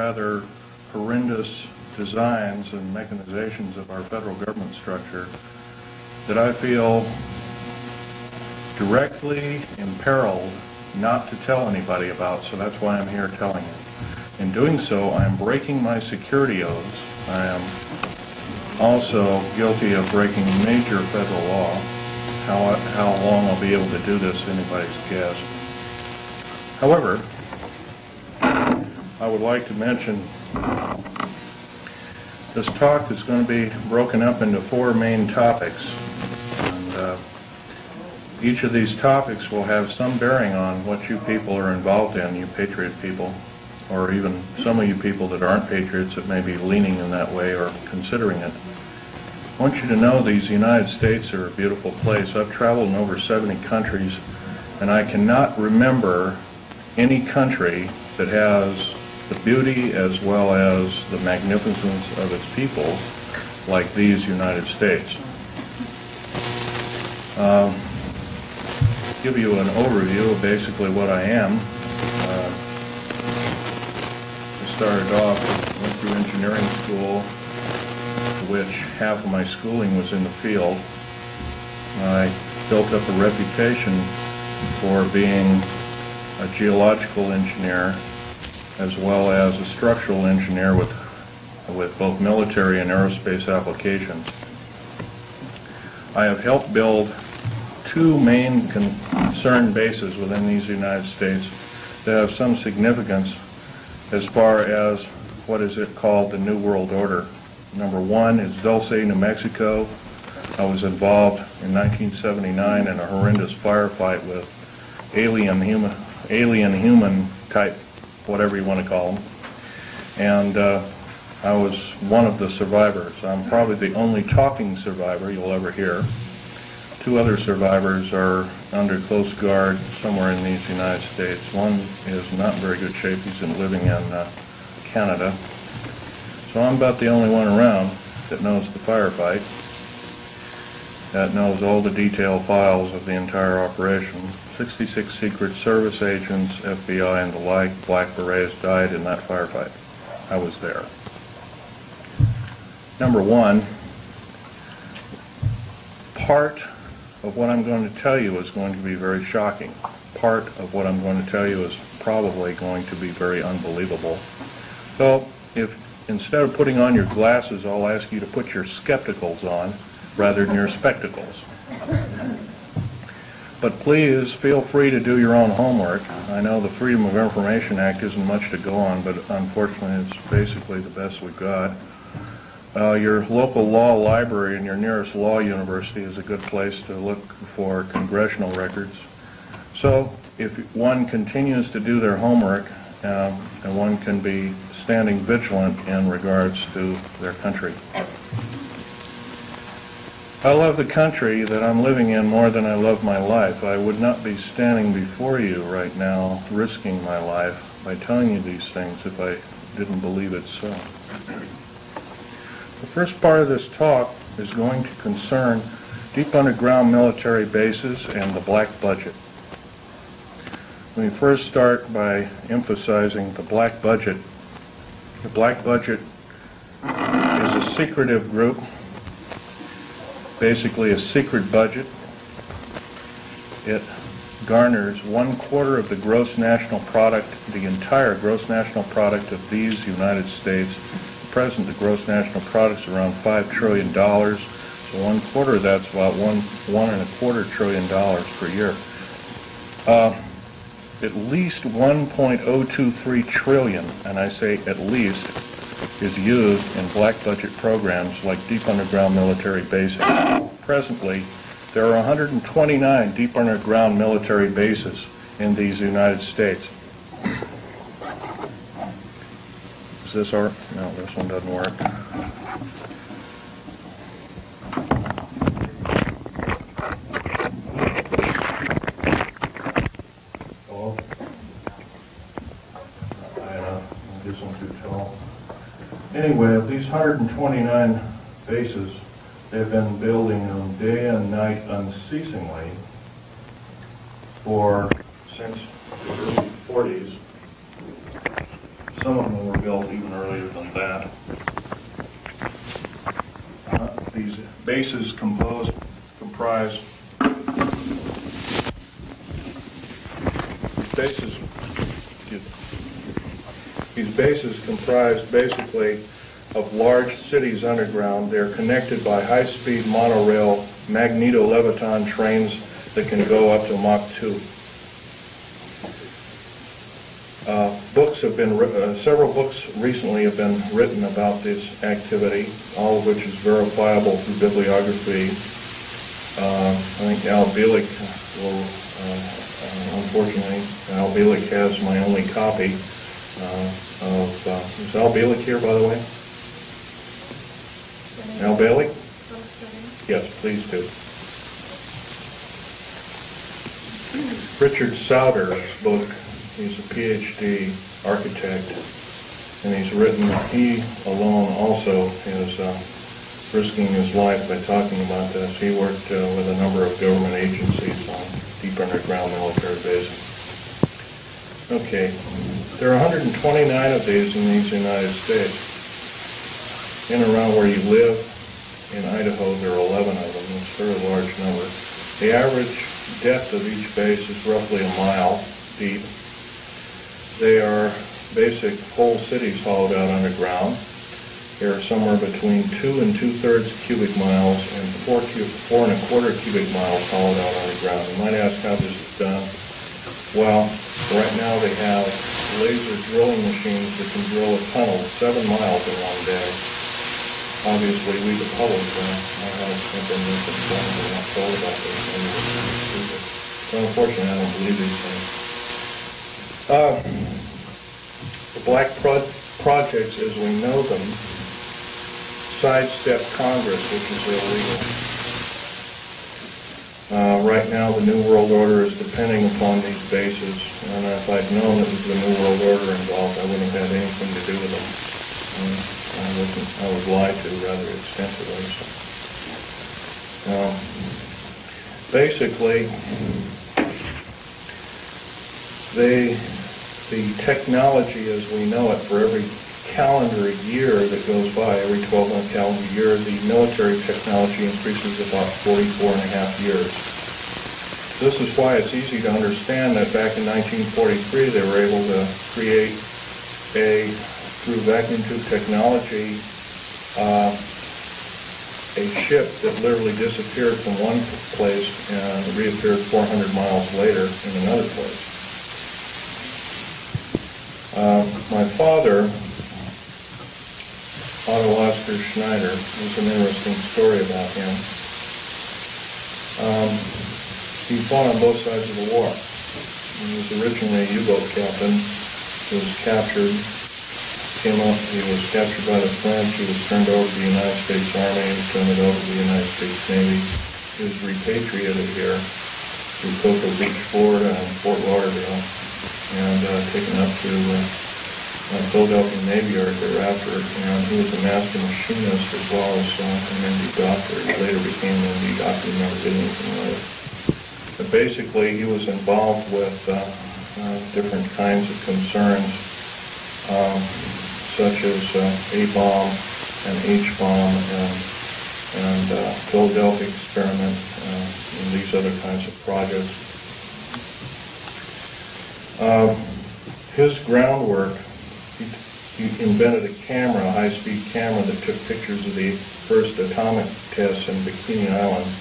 rather horrendous designs and mechanizations of our federal government structure that I feel directly imperiled not to tell anybody about, so that's why I'm here telling it. In doing so, I am breaking my security oaths. I am also guilty of breaking major federal law. How long I'll be able to do this, anybody's guess. However, I would like to mention this talk is going to be broken up into 4 main topics. And each of these topics will have some bearing on what you people are involved in, you patriot people, or even some of you people that aren't patriots that may be leaning in that way or considering it. I want you to know these United States are a beautiful place. I've traveled in over 70 countries, and I cannot remember any country that has the beauty as well as the magnificence of its people like these United States. Give you an overview of basically what I am. I started off, went through engineering school, which half of my schooling was in the field. I built up a reputation for being a geological engineer as well as a structural engineer with both military and aerospace applications. I have helped build 2 main concern bases within these United States that have some significance as far as what is it called the New World Order. Number 1 is Dulce, New Mexico. I was involved in 1979 in a horrendous firefight with alien human type, whatever you want to call them. And I was one of the survivors. I'm probably the only talking survivor you'll ever hear. 2 other survivors are under close guard somewhere in these United States. One is not in very good shape. He's living in Canada. So I'm about the only one around that knows the firefight, that knows all the detailed files of the entire operation. 66 Secret Service agents, FBI and the like, Black Berets died in that firefight. I was there. Number 1, part of what I'm going to tell you is going to be very shocking. Part of what I'm going to tell you is probably going to be very unbelievable. So if instead of putting on your glasses, I'll ask you to put your skepticals on rather than your spectacles. But please feel free to do your own homework. I know the Freedom of Information Act isn't much to go on, but unfortunately it's basically the best we've got. Your local law library and your nearest law university is a good place to look for congressional records. So if one continues to do their homework, and one can be standing vigilant in regards to their country. I love the country that I'm living in more than I love my life. I would not be standing before you right now risking my life by telling you these things if I didn't believe it so. The first part of this talk is going to concern deep underground military bases and the black budget. Let me first start by emphasizing the black budget. The black budget is a secretive group, basically a secret budget. It garners 1/4 of the gross national product, the entire gross national product of these United States. At present, the gross national product is around $5 trillion, so 1/4 of that's about $1.25 trillion per year. At least 1.023 trillion, and I say at least, is used in black budget programs like deep underground military bases. Presently, there are 129 deep underground military bases in these United States. Is this our? No, this one doesn't work. Anyway, of these 129 bases, they've been building them day and night unceasingly since the early 40s. Some of them were built even earlier than that. These bases comprise basically of large cities underground. They're connected by high-speed monorail magneto-leviton trains that can go up to Mach 2. Several books recently have been written about this activity, all of which is verifiable through bibliography. I think Al Bielek will, unfortunately, Al Bielek has my only copy is Al Bielek here, by the way? Al Bielek? Yes, please do. Richard Sauder's book, he's a PhD architect, and he's written, he alone also is risking his life by talking about this. He worked with a number of government agencies on deep underground military bases. Okay, there are 129 of these in these United States. In and around where you live, in Idaho, there are 11 of them. It's a very large number. The average depth of each base is roughly a mile deep. They are basic whole cities hollowed out underground. They are somewhere between 2 2/3 cubic miles and 4 1/4 cubic miles hollowed out underground. You might ask how this is done. Well, right now they have laser drilling machines that can drill a tunnel 7 miles in one day. Obviously, we the public have been misinformed and not told about this. So unfortunately, I don't believe these things. The black projects, as we know them, sidestep Congress, which is illegal. Right now, the New World Order is depending upon these bases, and if I'd known it was the New World Order involved, I wouldn't have had anything to do with them. I was lied to rather extensively. So. Basically, the technology as we know it for every calendar year that goes by, every 12-month calendar year, the military technology increases about 44.5 years. This is why it's easy to understand that back in 1943 they were able to create through vacuum tube technology, a ship that literally disappeared from one place and reappeared 400 miles later in another place. My father, Otto Oscar Schneider, there's an interesting story about him. He fought on both sides of the war. He was originally a U-boat captain. He was captured. He was captured by the French. He was turned over to the United States Army. He was turned over to the United States Navy. He was repatriated here to Cocoa Beach, Florida, and Fort Lauderdale, and taken up to Philadelphia Navy Yard thereafter. And he was a master machinist as well as an MD doctor. He later became an MD doctor and never did anything with it. But basically, he was involved with different kinds of concerns, such as A-bomb and H-bomb and Philadelphia experiment and these other kinds of projects. His groundwork, he invented a camera, a high-speed camera that took pictures of the first atomic tests in Bikini Island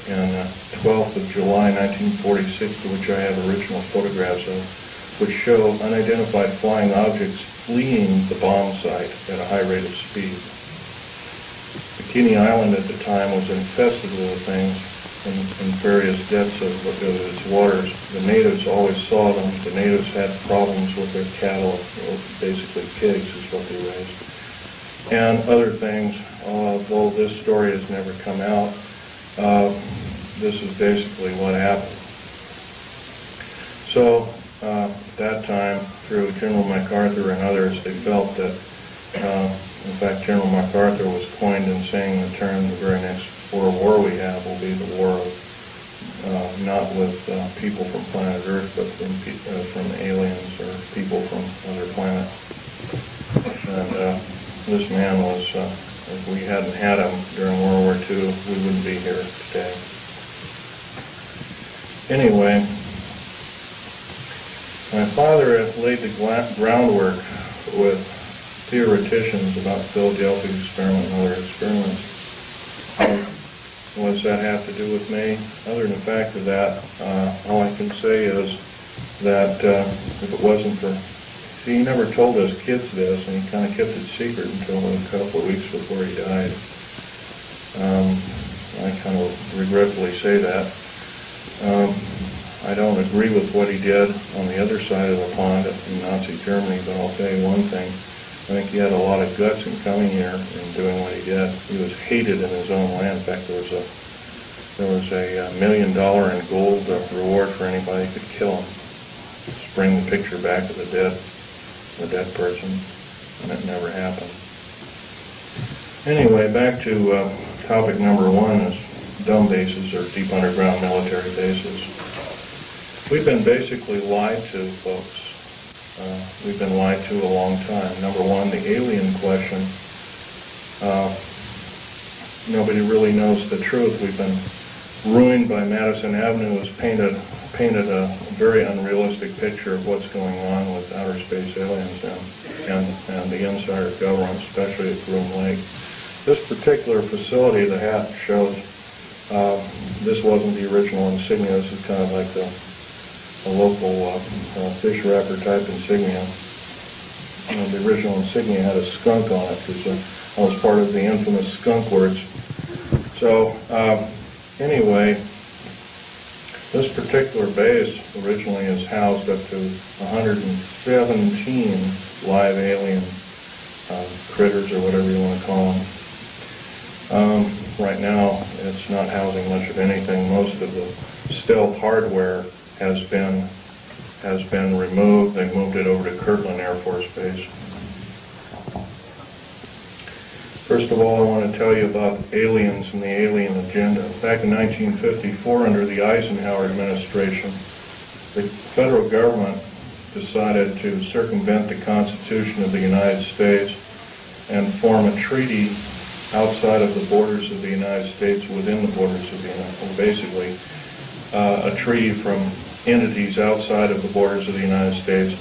on 12th of July 1946, to which I have original photographs of, which show unidentified flying objects fleeing the bomb site at a high rate of speed. Bikini Island at the time was infested with things in various depths of its waters. The natives always saw them. The natives had problems with their cattle, or basically pigs is what they raised, and other things. Though this story has never come out, this is basically what happened. So at that time, through General MacArthur and others, they felt that, in fact, General MacArthur was coined in saying the term, the very next World War we have will be the war of, not with people from planet Earth, but from aliens or people from other planets. And this man was, if we hadn't had him during World War II, we wouldn't be here today. Anyway, my father had laid the groundwork with theoreticians about the Philadelphia experiment and other experiments. What does that have to do with me? Other than the fact of that, all I can say is that if it wasn't for... See, he never told us kids this, and he kind of kept it secret until a couple of weeks before he died. I kind of regretfully say that. I don't agree with what he did on the other side of the pond in Nazi Germany, but I'll tell you one thing. I think he had a lot of guts in coming here and doing what he did. He was hated in his own land. In fact, there was a $1 million in gold reward for anybody who could kill him. Just bring the picture back of the dead person, and it never happened. Anyway, back to topic number one is dumb bases or deep underground military bases. We've been basically lied to, folks. We've been lied to a long time. Number one, the alien question. Nobody really knows the truth. We've been ruined by Madison Avenue, has painted a very unrealistic picture of what's going on with outer space aliens and the inside of government, especially at Groom Lake. This particular facility, the hat shows, this wasn't the original insignia. This is kind of like a local fish wrapper type insignia. And the original insignia had a skunk on it because I was part of the infamous skunk words. So anyway, this particular base originally is housed up to 117 live alien critters, or whatever you want to call them. Right now, it's not housing much of anything. Most of the stealth hardware has been removed. They moved it over to Kirtland Air Force Base. First of all, I want to tell you about aliens and the alien agenda. Back in 1954, under the Eisenhower administration, the federal government decided to circumvent the Constitution of the United States and form a treaty outside of the borders of the United States, within the borders of the United States, basically a treaty from entities outside of the borders of the United States,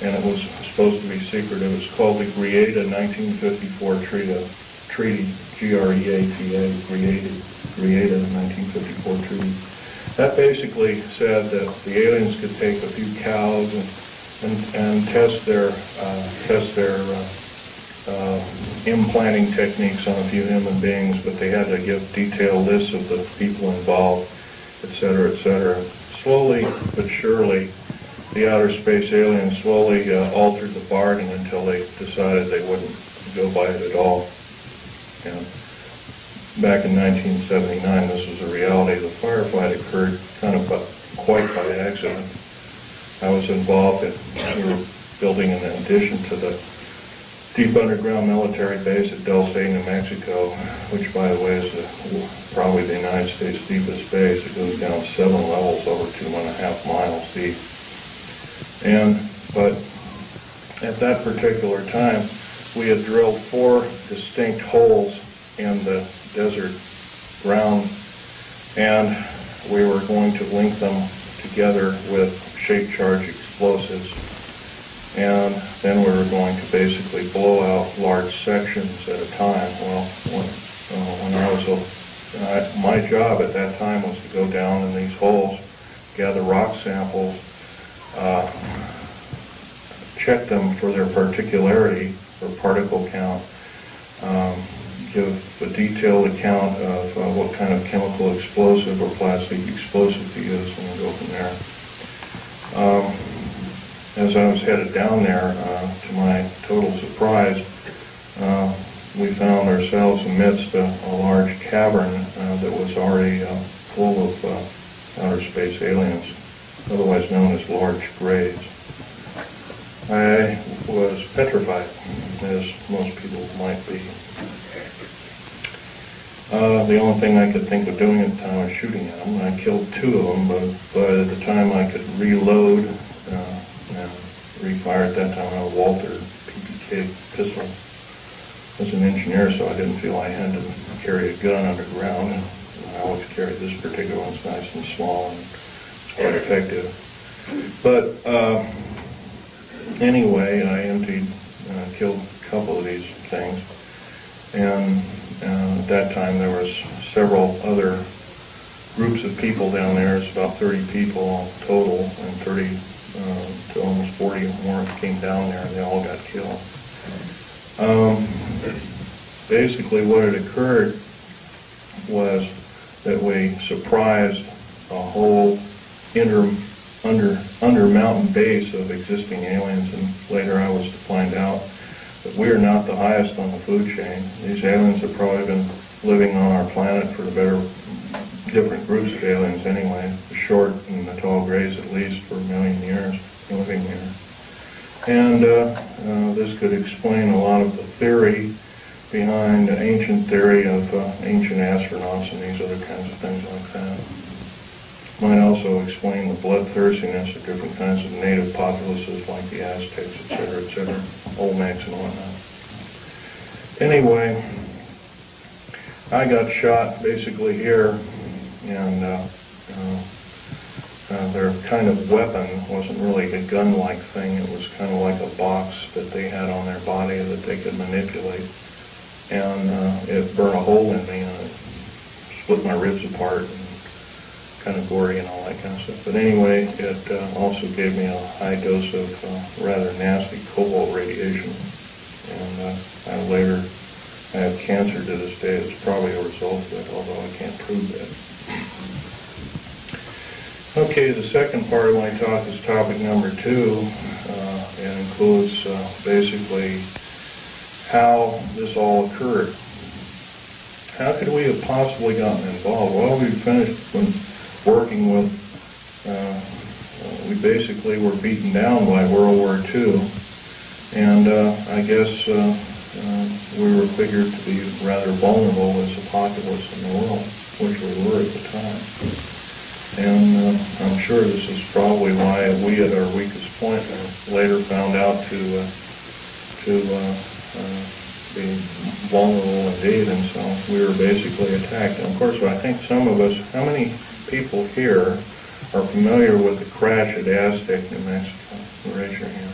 and it was supposed to be secret. It was called the Greada 1954 Treaty, G-R-E-A-T-A, Greada 1954 Treaty. That basically said that the aliens could take a few cows and test their implanting techniques on a few human beings, but they had to give detailed lists of the people involved, etc., etc. Slowly but surely, the outer space aliens slowly altered the bargain until they decided they wouldn't go by it at all. And back in 1979, this was a reality. The firefight occurred kind of quite by accident. I was involved we were building an addition to the deep underground military base at Del State, New Mexico, which, by the way, is probably the United States deepest base. It goes down 7 levels over 2.5 miles deep. But at that particular time, we had drilled 4 distinct holes in the desert ground, and we were going to link them together with shape charge explosives. And then we were going to basically blow out large sections at a time. Well, when I was my job at that time was to go down in these holes, gather rock samples, check them for their particularity or particle count, give a detailed account of what kind of chemical explosive or plastic explosive to use, and go from there. As I was headed down there, to my total surprise, we found ourselves amidst a large cavern that was already full of outer space aliens, otherwise known as large graves. I was petrified, as most people might be. The only thing I could think of doing at the time was shooting at them. I killed 2 of them, but by the time I could reload and refire at that time, I had a Walter PPK a pistol as an engineer, so I didn't feel I had to carry a gun underground. And I always carried this particular one. It's nice and small and it's quite effective. But anyway, I killed a couple of these things. And at that time there was several other groups of people down there. It's about 30 people total, and 30 to almost 40 or more came down there, and they all got killed. Basically what had occurred was that we surprised a whole under mountain base of existing aliens, and later I was to find out that we are not the highest on the food chain. These aliens have probably been living on our planet for different groups of aliens anyway, the short and the tall grays at least, for 1 million years living here. And this could explain a lot of the theory behind the ancient theory of ancient astronauts and these other kinds of things like that. Might also explain the bloodthirstiness of different kinds of native populaces like the Aztecs, etc., Olmecs and whatnot. Anyway, I got shot basically here, and their kind of weapon wasn't really a gun-like thing. It was kind of like a box that they had on their body that they could manipulate. And it burned a hole in me, and it split my ribs apart, and kind of gory and all that kind of stuff. But anyway, it also gave me a high dose of rather nasty cobalt radiation. And I have cancer to this day. It's probably a result of it, although I can't prove that. Okay, the second part of my talk is topic number 2, and includes basically how this all occurred. How could we have possibly gotten involved? Well, we finished working with, we basically were beaten down by World War II, and I guess we were figured to be rather vulnerable as a populace in the world, which we were at the time. And I'm sure this is probably why we, at our weakest point, later found out to be vulnerable indeed, and so we were basically attacked. And of course, I think some of us, how many people here are familiar with the crash at Aztec, New Mexico? Raise your hand.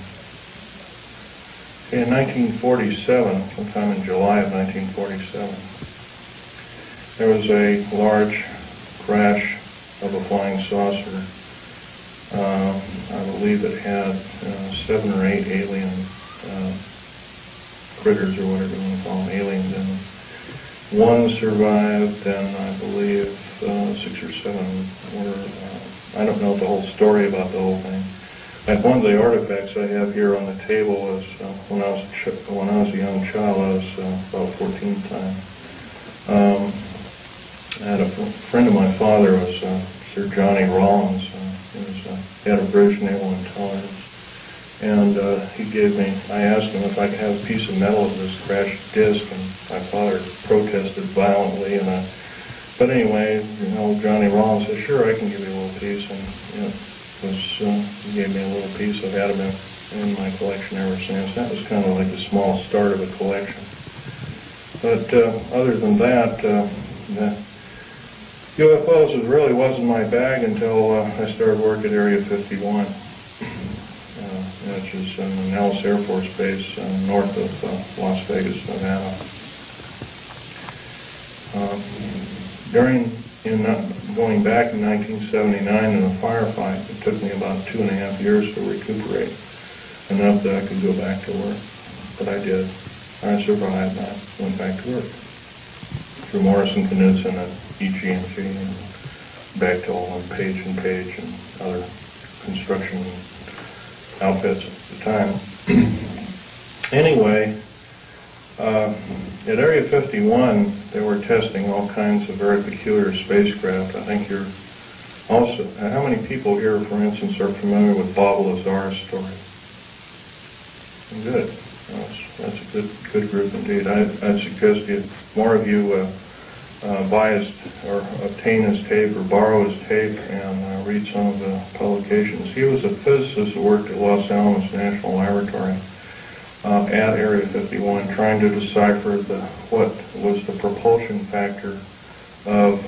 In 1947, sometime in July of 1947, there was a large crash of a flying saucer. I believe it had 7 or 8 alien critters, or whatever you want to call them, aliens in them. One survived, and I believe 6 or 7 were, I don't know the whole story about the whole thing. Like one of the artifacts I have here on the table was when I was a young child. I was about 14 at the time. I had a friend of my father was Sir Johnny Rawlins. He had a British Naval Intelligence, and he gave me. I asked him if I could have a piece of metal of this crashed disc, and my father protested violently. But anyway, Johnny Rawlins said, "Sure, I can give you a little piece," and he gave me a little piece. I've had them in my collection ever since. That was kind of like the small start of a collection. But other than that, UFOs really wasn't my bag until I started work at Area 51, which is in the Nellis Air Force Base north of Las Vegas, Nevada. Going back in 1979 in a firefight, it took me about 2.5 years to recuperate, enough that I could go back to work. But I did. I survived, and I went back to work. Through Morrison Knudsen and EG&G, and Bechtel and Page and other construction outfits at the time. Anyway, at Area 51, they were testing all kinds of very peculiar spacecraft. I think you're also, how many people here, for instance, are familiar with Bob Lazar's story? Good. That's a good group indeed. I'd suggest more of you buy his, or obtain his tape, or borrow his tape, and read some of the publications. He was a physicist who worked at Los Alamos National Laboratory. at Area 51 trying to decipher what was the propulsion factor of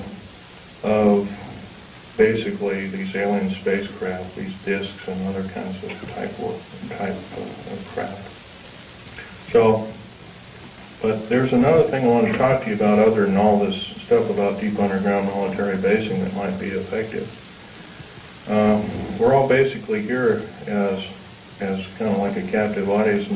basically these alien spacecraft, these discs and other kinds of type of craft. So, but there's another thing I want to talk to you about other than all this stuff about deep underground military basing that might be effective. We're all basically here as kind of like a captive audience,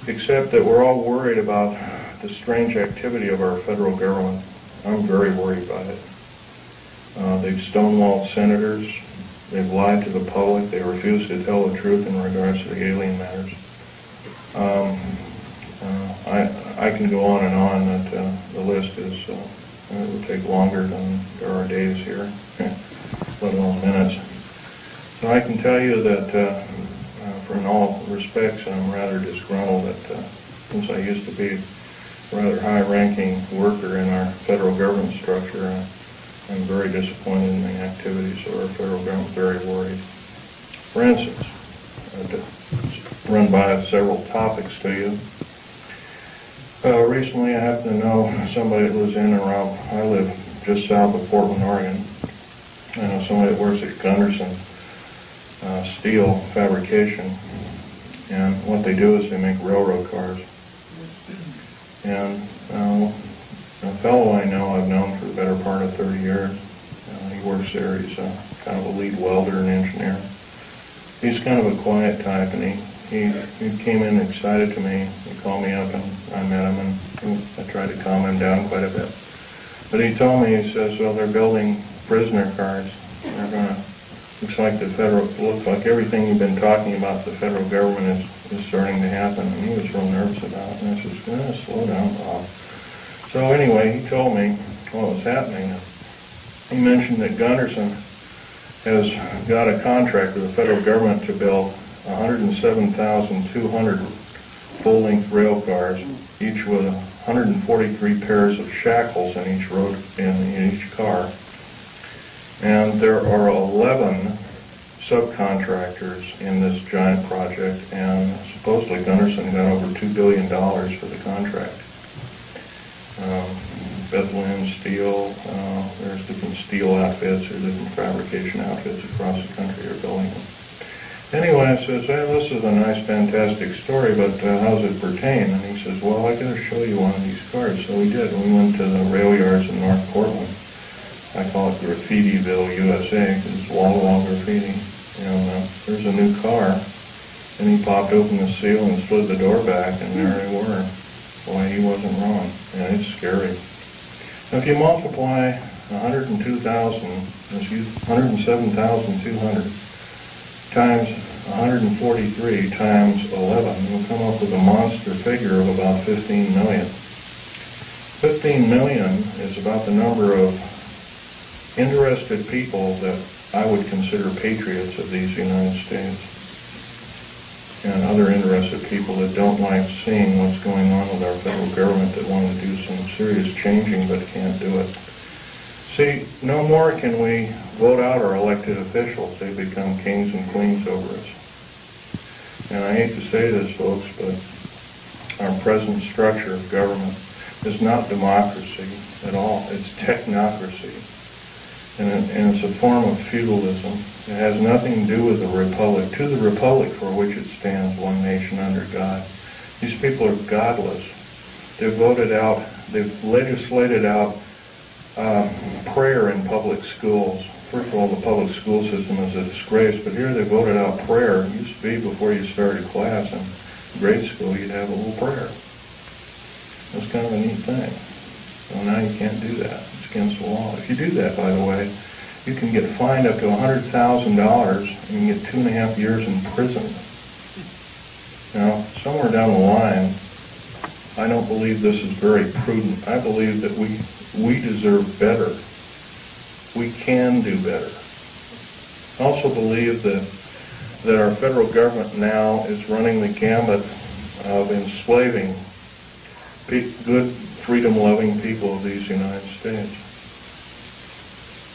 except that we're all worried about the strange activity of our federal government. I'm very worried about it. They've stonewalled senators. They've lied to the public. They refuse to tell the truth in regards to the alien matters. I can go on and on. That the list is it would take longer than there are days here, let alone minutes. So I can tell you that, in all respects, I'm rather disgruntled that since I used to be a rather high-ranking worker in our federal government structure, I'm very disappointed in the activities of our federal government, very worried. For instance, to run by several topics to you. Recently I happen to know somebody that lives in and around, I live just south of Portland, Oregon. I know somebody that works at Gunderson Steel Fabrication, and what they do is they make railroad cars. And a fellow I know, I've known for the better part of 30 years. He works there. He's kind of a lead welder and engineer. He's kind of a quiet type, and he came in excited to me. He called me up, and I met him, and I tried to calm him down quite a bit. But he told me, he says, well, they're building prisoner cars. They're going to, looks like everything you've been talking about the federal government is starting to happen. And he was real nervous about it. And I said, slow down, Bob. So anyway, he told me what was happening. He mentioned that Gunderson has got a contract with the federal government to build 107,200 full-length rail cars, each with 143 pairs of shackles in each car. And there are 11 subcontractors in this giant project, and supposedly Gunderson got over $2 billion for the contract. Bethlehem Steel, there's different steel outfits or different fabrication outfits across the country are building them. Anyway, I says, hey, this is a nice, fantastic story, but how does it pertain? And he says, well, I got to show you one of these cars. So we did. We went to the rail yards in North Portland. I call it Graffitiville, USA, because it's wall-to-wall graffiti. And there's a new car, and he popped open the seal and slid the door back, and there they were. Boy, he wasn't wrong. Yeah, it's scary. Now, if you multiply 107,200 times 143 times 11, you'll come up with a monster figure of about 15 million. 15 million is about the number of interested people that I would consider patriots of these United States, and other interested people that don't like seeing what's going on with our federal government, that want to do some serious changing but can't do it. See, no more can we vote out our elected officials. They become kings and queens over us. And I hate to say this, folks, but our present structure of government is not democracy at all. It's technocracy. And it's a form of feudalism. It has nothing to do with the republic. To the republic for which it stands, one nation under God. These people are godless. They've legislated out prayer in public schools. First of all, the public school system is a disgrace, but here they voted out prayer. It used to be before you started class in grade school, you'd have a little prayer. That's kind of a neat thing. So now you can't do that. It's against the law. If you do that, by the way, you can get fined up to $100,000 and you can get 2.5 years in prison. Now, somewhere down the line, I don't believe this is very prudent. I believe that we deserve better. We can do better. I also believe that our federal government now is running the gambit of enslaving good, freedom-loving people of these United States.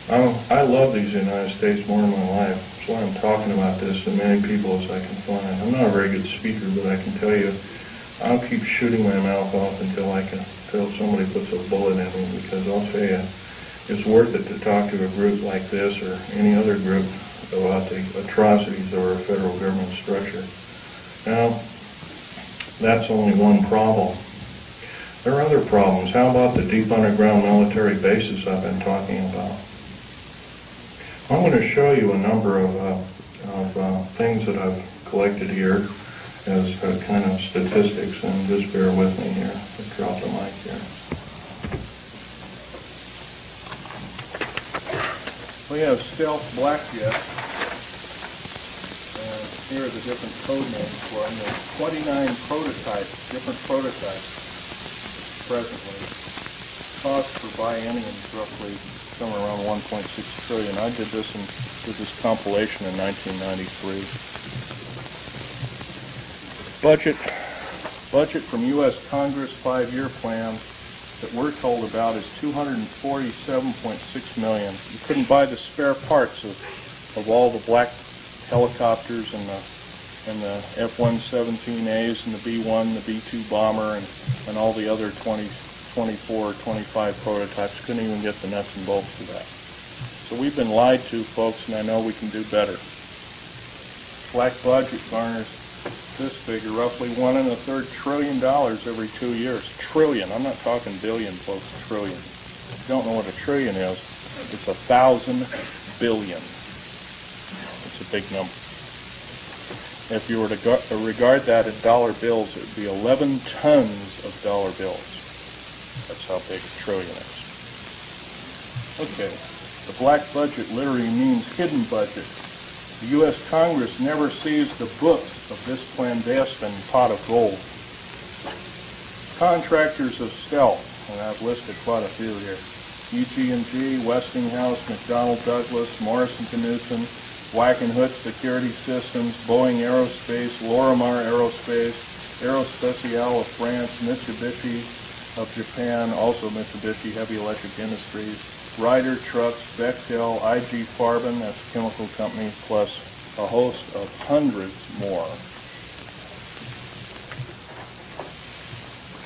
I love these United States more in my life. That's why I'm talking about this to as many people as I can find. I'm not a very good speaker, but I can tell you, I'll keep shooting my mouth off until somebody puts a bullet in me, because I'll tell you, it's worth it to talk to a group like this or any other group about the atrocities of our federal government structure. Now, that's only one problem. There are other problems. How about the deep underground military bases I've been talking about? I'm going to show you a number of things that I've collected here as kind of statistics, and just bear with me here. I'll drop the mic here. We have stealth black jets, and here are the different code names for them. There's 29 prototypes, different prototypes presently. Cost per biennium is roughly somewhere around 1.6 trillion. I did this compilation in 1993. Budget from U.S. Congress 5-year plan that we're told about is $247.6 million. You couldn't buy the spare parts of all the black helicopters and the F-117As and the B-1, the B-2 bomber, and all the other 24, 25 prototypes. Couldn't even get the nuts and bolts for that. So we've been lied to, folks, and I know we can do better. Black budget garners this figure, roughly $1.25 trillion every 2 years. Trillion. I'm not talking billion, folks. Trillion. If you don't know what a trillion is, it's 1,000 billion. It's a big number. If you were to regard that in dollar bills, it would be 11 tons of dollar bills. That's how big a trillion is. Okay. The black budget literally means hidden budget. The U.S. Congress never sees the books of this clandestine pot of gold. Contractors of stealth, and I've listed quite a few here: UT&G, Westinghouse, McDonnell Douglas, Morrison-Knudsen, Wackenhut Security Systems, Boeing Aerospace, Lorimar Aerospace, Aerospatiale of France, Mitsubishi of Japan, also Mitsubishi Heavy Electric Industries, Ryder Trucks, Bechtel, IG Farben, that's a chemical company, plus a host of hundreds more.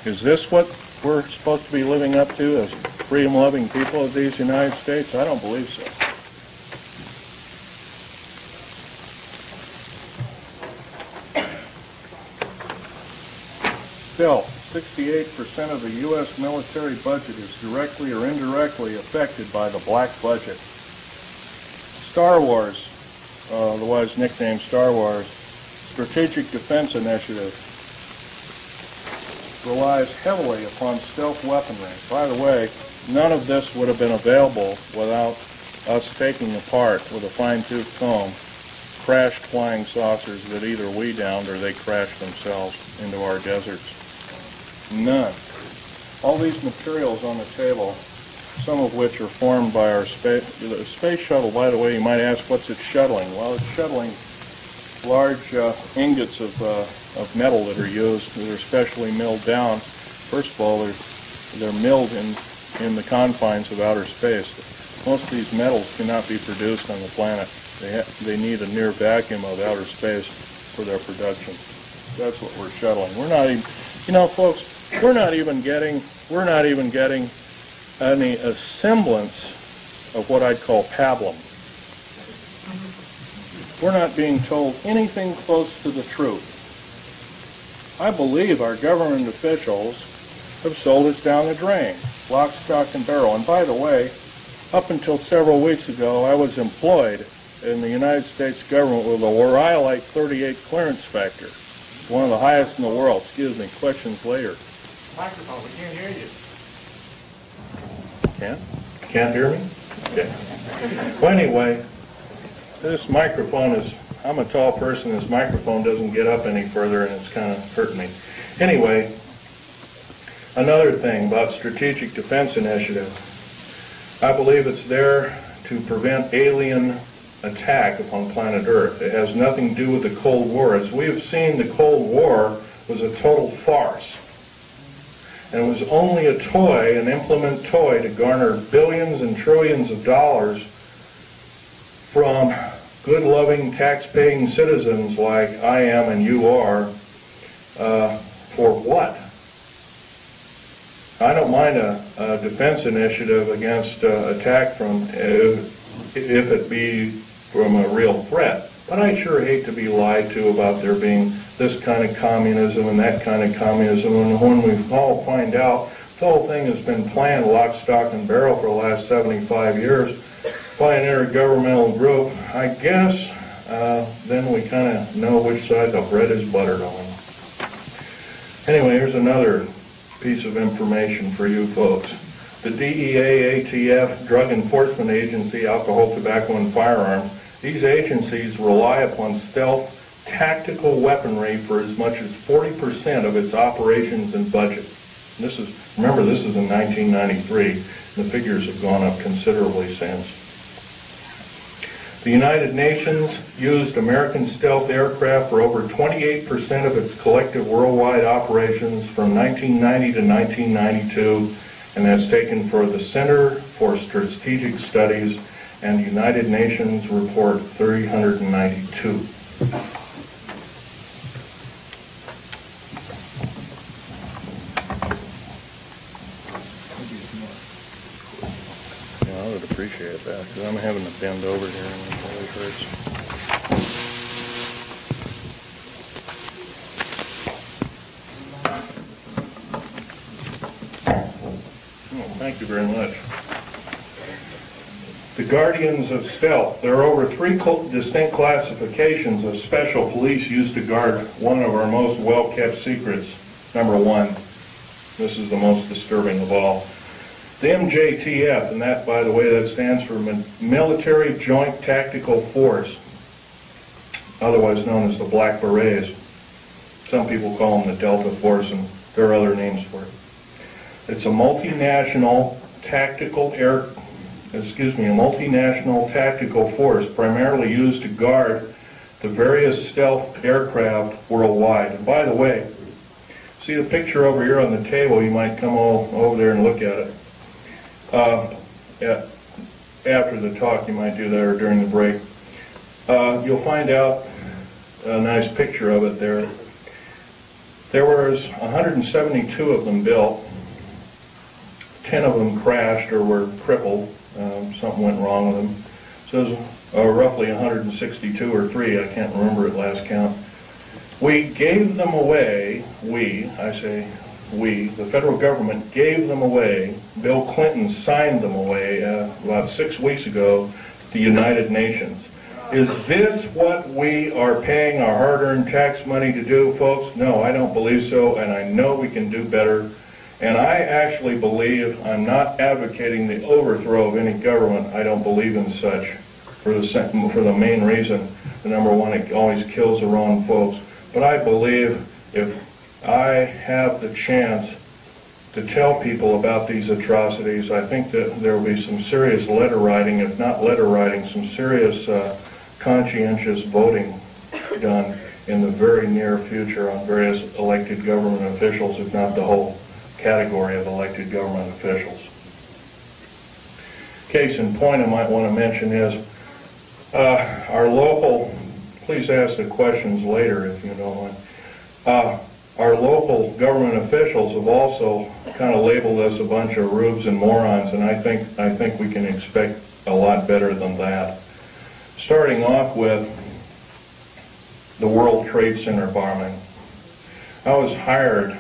Is this what we're supposed to be living up to as freedom-loving people of these United States? I don't believe so. Still, 68% of the U.S. military budget is directly or indirectly affected by the black budget. Star Wars, otherwise nicknamed Star Wars, Strategic Defense Initiative, relies heavily upon stealth weaponry. By the way, none of this would have been available without us taking apart with a fine-tooth comb crashed flying saucers that either we downed or they crashed themselves into our deserts. None. All these materials on the table, some of which are formed by our space shuttle. By the way, you might ask, what's it shuttling? Well, it's shuttling large ingots of metal that are used, that are specially milled down. First of all, they're milled in the confines of outer space. Most of these metals cannot be produced on the planet. They need a near vacuum of outer space for their production. That's what we're shuttling. We're not even, folks, we're not even getting any semblance of what I'd call pablum. We're not being told anything close to the truth. I believe our government officials have sold us down the drain, lock, stock, and barrel. And by the way, up until several weeks ago, I was employed in the United States government with a Rhyolite 38 clearance factor, one of the highest in the world. Excuse me, questions later. Microphone, we can't hear you. Can't hear me? Okay. Well, anyway, this microphone is, I'm a tall person, this microphone doesn't get up any further and it's kind of hurting me. Anyway, another thing about Strategic Defense Initiative. I believe it's there to prevent alien attack upon planet Earth. It has nothing to do with the Cold War. As we have seen, the Cold War was a total farce. And it was only a toy, an implement toy, to garner billions and trillions of dollars from good, loving, tax-paying citizens like I am and you are, for what? I don't mind a defense initiative against attack from, if it be from a real threat. But I sure hate to be lied to about there being this kind of communism and that kind of communism, and when we all find out the whole thing has been planned lock, stock, and barrel for the last 75 years by an intergovernmental group, I guess then we kind of know which side the bread is buttered on. Anyway, here's another piece of information for you folks. The DEA, ATF, Drug Enforcement Agency, Alcohol, Tobacco, and Firearms, these agencies rely upon stealth tactical weaponry for as much as 40% of its operations and budget. This is, remember, this is in 1993. The figures have gone up considerably since. The United Nations used American stealth aircraft for over 28% of its collective worldwide operations from 1990 to 1992, and that's taken for the Center for Strategic Studies and United Nations Report 392. Yeah, I would appreciate that, because I'm having to bend over here and it really hurts. Oh, thank you very much. The guardians of stealth. There are over 3 distinct classifications of special police used to guard one of our most well-kept secrets. Number 1, this is the most disturbing of all. The MJTF, and that, by the way, that stands for Military Joint Tactical Force, otherwise known as the Black Berets. Some people call them the Delta Force, and there are other names for it. It's a multinational tactical tactical force primarily used to guard the various stealth aircraft worldwide. And by the way, see the picture over here on the table? You might come over there and look at it. After the talk, you might do that, or during the break. You'll find out a nice picture of it there. There was 172 of them built. 10 of them crashed or were crippled. Something went wrong with them. So it was roughly 162 or 3. I can't remember at last count. We gave them away. We, the federal government, gave them away. Bill Clinton signed them away about 6 weeks ago to the United Nations. Is this what we are paying our hard-earned tax money to do, folks? No, I don't believe so, and I know we can do better. And I actually believe, I'm not advocating the overthrow of any government. I don't believe in such for the main reason. The number 1, it always kills the wrong folks. But I believe if I have the chance to tell people about these atrocities, I think that there will be some serious letter writing, if not letter writing, some serious conscientious voting done in the very near future on various elected government officials, if not the whole category of elected government officials. Case in point I might want to mention is our local, please ask the questions later if you don't mind. Our local government officials have also kind of labeled us a bunch of rubes and morons, and I think we can expect a lot better than that. Starting off with the World Trade Center bombing. I was hired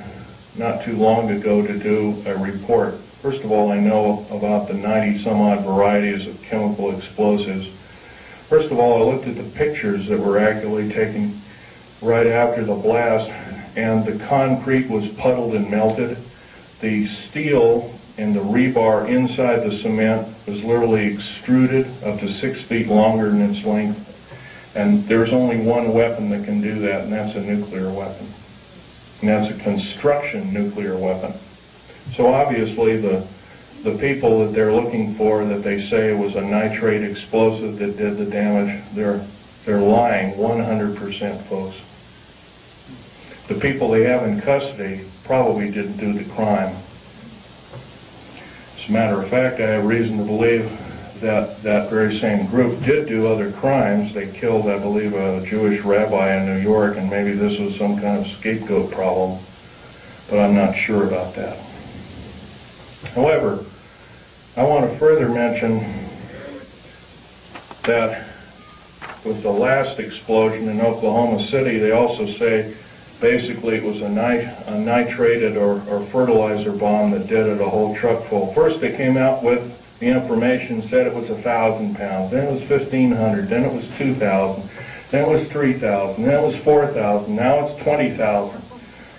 not too long ago to do a report. First of all, I know about the 90-some-odd varieties of chemical explosives. First of all, I looked at the pictures that were actually taken right after the blast, and the concrete was puddled and melted. The steel and the rebar inside the cement was literally extruded up to 6 feet longer in its length. And there's only one weapon that can do that, and that's a nuclear weapon. And that's a construction nuclear weapon. So obviously the people that they're looking for, that they say was a nitrate explosive that did the damage, they're lying 100%, folks. The people they have in custody probably didn't do the crime. As a matter of fact, I have reason to believe that very same group did do other crimes. They killed, I believe, a Jewish rabbi in New York, and maybe this was some kind of scapegoat problem, but I'm not sure about that. However, I want to further mention that with the last explosion in Oklahoma City, they also say basically it was a nitrated or fertilizer bomb that did it, a whole truck full. First they came out with the information, said it was 1,000 pounds, then it was 1,500, then it was 2,000, then it was 3,000, then it was 4,000, now it's 20,000.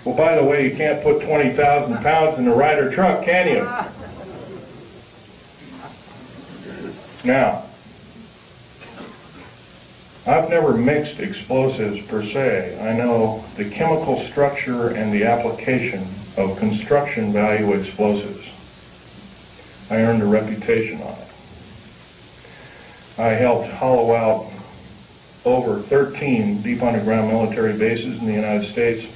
Well, by the way, you can't put 20,000 pounds in a Ryder truck, can you? Now, I've never mixed explosives per se. I know the chemical structure and the application of construction value explosives. I earned a reputation on it. I helped hollow out over 13 deep underground military bases in the United States.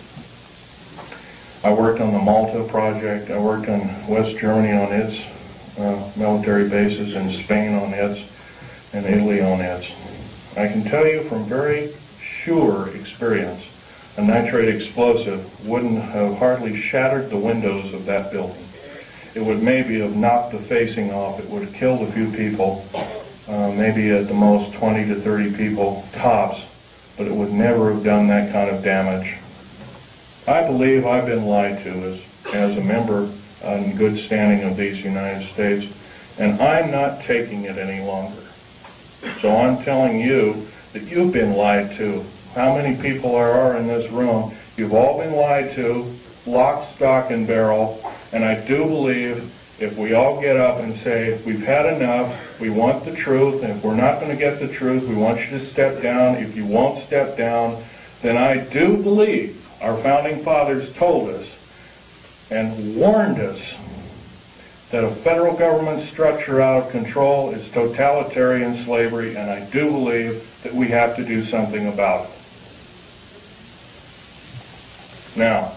I worked on the Malta project. I worked on West Germany on its military bases, and Spain on its, and Italy on its. I can tell you from very sure experience, a nitrate explosive wouldn't have hardly shattered the windows of that building. It would maybe have knocked the facing off. It would have killed a few people, maybe at the most 20 to 30 people tops, but it would never have done that kind of damage. I believe I've been lied to as a member in good standing of these United States, and I'm not taking it any longer. So I'm telling you that you've been lied to. How many people there are in this room? You've all been lied to, lock, stock, and barrel, and I do believe if we all get up and say, we've had enough, we want the truth, and if we're not going to get the truth, we want you to step down. If you won't step down, then I do believe our founding fathers told us and warned us that a federal government structure out of control is totalitarian slavery, and I do believe that we have to do something about it. Now,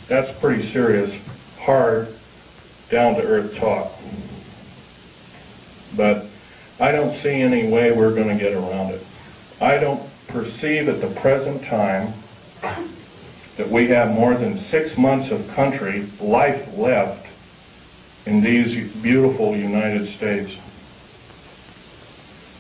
that's pretty serious, hard, down-to-earth talk. But I don't see any way we're going to get around it. I don't perceive at the present time that we have more than 6 months of country life left in these beautiful United States.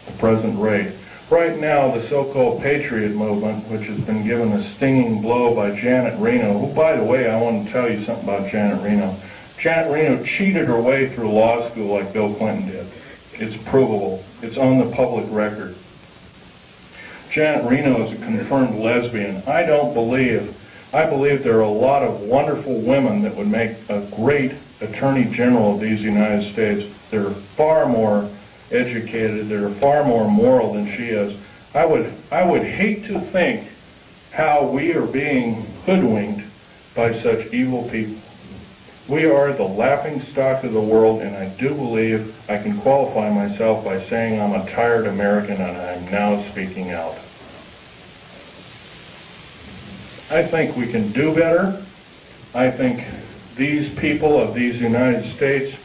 The present rate. Right now, the so-called Patriot movement, which has been given a stinging blow by Janet Reno, who, by the way, I want to tell you something about Janet Reno. Janet Reno cheated her way through law school like Bill Clinton did. It's provable. It's on the public record. Janet Reno is a confirmed lesbian. I believe there are a lot of wonderful women that would make a great Attorney General of these United States. They're far more educated, they're far more moral than she is. I would hate to think how we are being hoodwinked by such evil people. We are the laughing stock of the world, and I do believe I can qualify myself by saying I'm a tired American, and I'm now speaking out. I think we can do better. I think these people of these United States,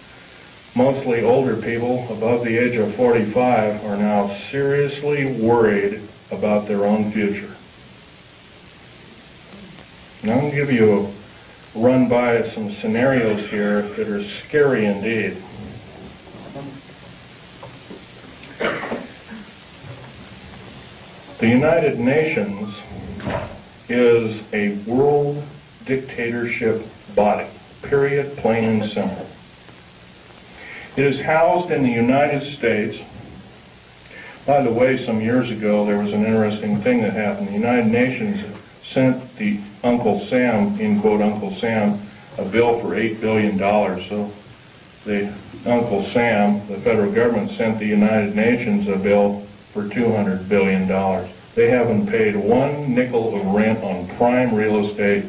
mostly older people above the age of 45, are now seriously worried about their own future. And I'm going to give you a run by some scenarios here that are scary indeed. The United Nations is a world dictatorship body, period, plain and simple. It is housed in the United States. By the way, some years ago there was an interesting thing that happened. The United Nations sent the Uncle Sam, in quote Uncle Sam, a bill for $8 billion. So the Uncle Sam, the federal government, sent the United Nations a bill for $200 billion. They haven't paid one nickel of rent on prime real estate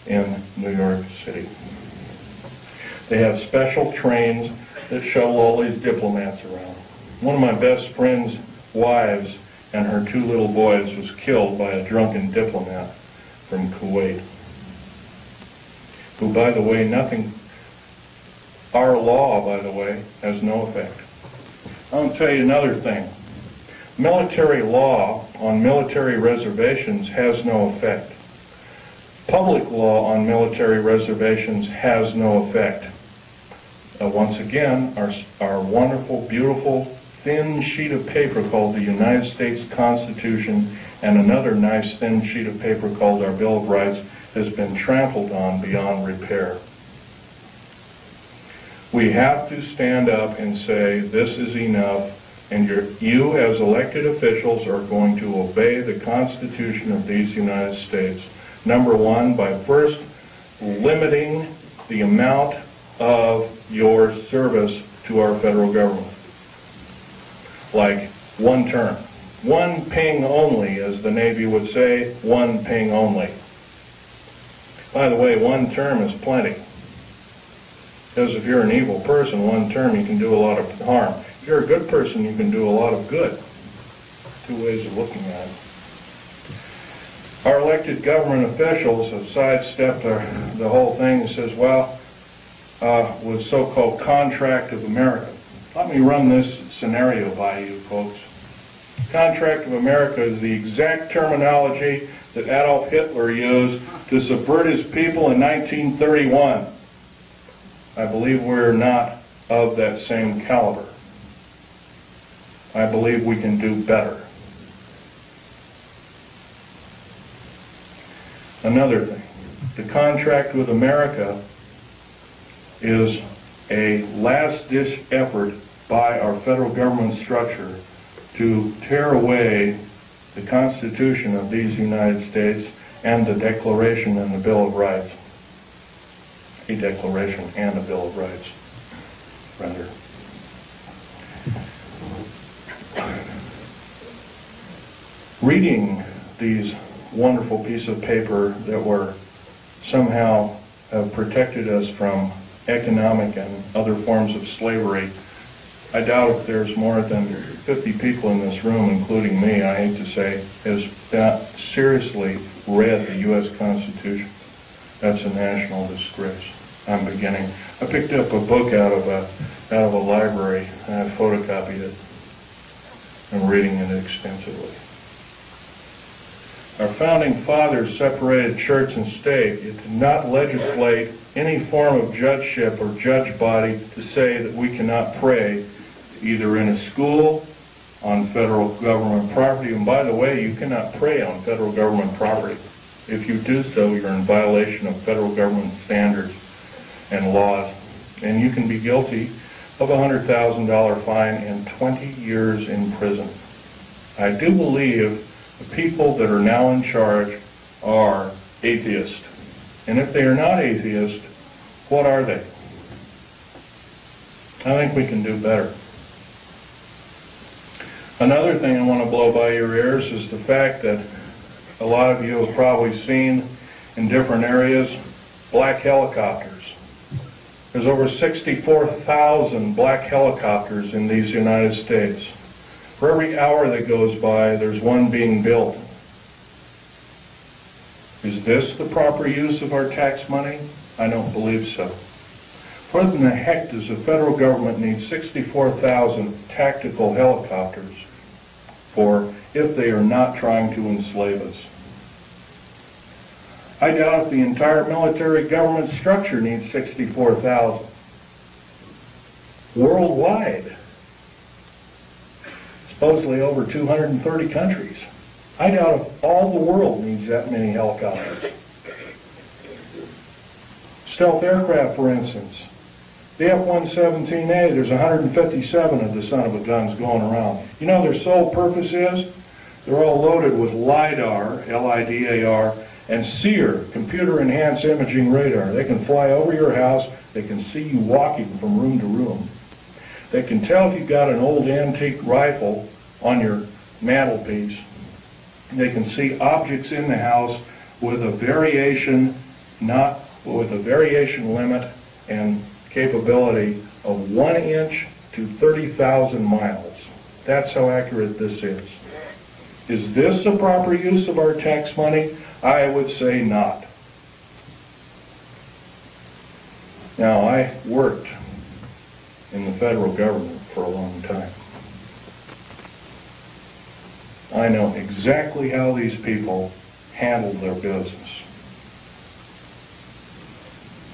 in New York City. They have special trains that shuttle all these diplomats around. One of my best friend's wives and her 2 little boys was killed by a drunken diplomat from Kuwait, who, by the way, our law, by the way, has no effect. I'll tell you another thing. Military law on military reservations has no effect. Public law on military reservations has no effect. Once again, our wonderful, beautiful, thin sheet of paper called the United States Constitution and another nice thin sheet of paper called our Bill of Rights has been trampled on beyond repair. We have to stand up and say, this is enough, and you as elected officials are going to obey the Constitution of these United States. Number one, by first limiting the amount of your service to our federal government. Like one term. One ping only, as the Navy would say, one ping only. By the way, one term is plenty. Because if you're an evil person, one term you can do a lot of harm. If you're a good person, you can do a lot of good. Two ways of looking at it. Our elected government officials have sidestepped the whole thing and says, well, with so-called contract of America. Let me run this scenario by you, folks. Contract of America is the exact terminology that Adolf Hitler used to subvert his people in 1931. I believe we're not of that same caliber. I believe we can do better. Another thing, the contract with America is a last-ditch effort by our federal government structure to tear away the Constitution of these United States and the Declaration and the Bill of Rights. A Declaration and a Bill of Rights, rather. Reading these wonderful pieces of paper that were somehow have protected us from economic and other forms of slavery, I doubt if there's more than 50 people in this room, including me, I hate to say, has seriously read the U.S. Constitution. That's a national disgrace. I'm beginning. I picked up a book out of a library and I photocopied it. I'm reading it extensively. Our founding fathers separated church and state. It did not legislate any form of judgeship or judge body to say that we cannot pray either in a school, on federal government property. And by the way, you cannot pray on federal government property. If you do so, you're in violation of federal government standards and laws. And you can be guilty of a $100,000 fine and 20 years in prison. I do believe the people that are now in charge are atheists. And if they are not atheists, what are they? I think we can do better. Another thing I want to blow by your ears is the fact that a lot of you have probably seen in different areas black helicopters. There's over 64,000 black helicopters in these United States. For every hour that goes by, there's one being built. Is this the proper use of our tax money? I don't believe so. What in the heck does the federal government need 64,000 tactical helicopters for if they are not trying to enslave us? I doubt if the entire military government structure needs 64,000. Worldwide. Supposedly over 230 countries. I doubt if all the world needs that many helicopters. Stealth aircraft, for instance. The F-117A, there's 157 of the son of a guns going around. You know their sole purpose is? They're all loaded with LIDAR, L-I-D-A-R, and SEER, computer-enhanced imaging radar. They can fly over your house. They can see you walking from room to room. They can tell if you've got an old antique rifle on your mantelpiece. They can see objects in the house with a variation, limit and capability of 1 inch to 30,000 miles. That's how accurate this is. Is this the proper use of our tax money? I would say not. Now, I worked in the federal government for a long time. I know exactly how these people handled their business.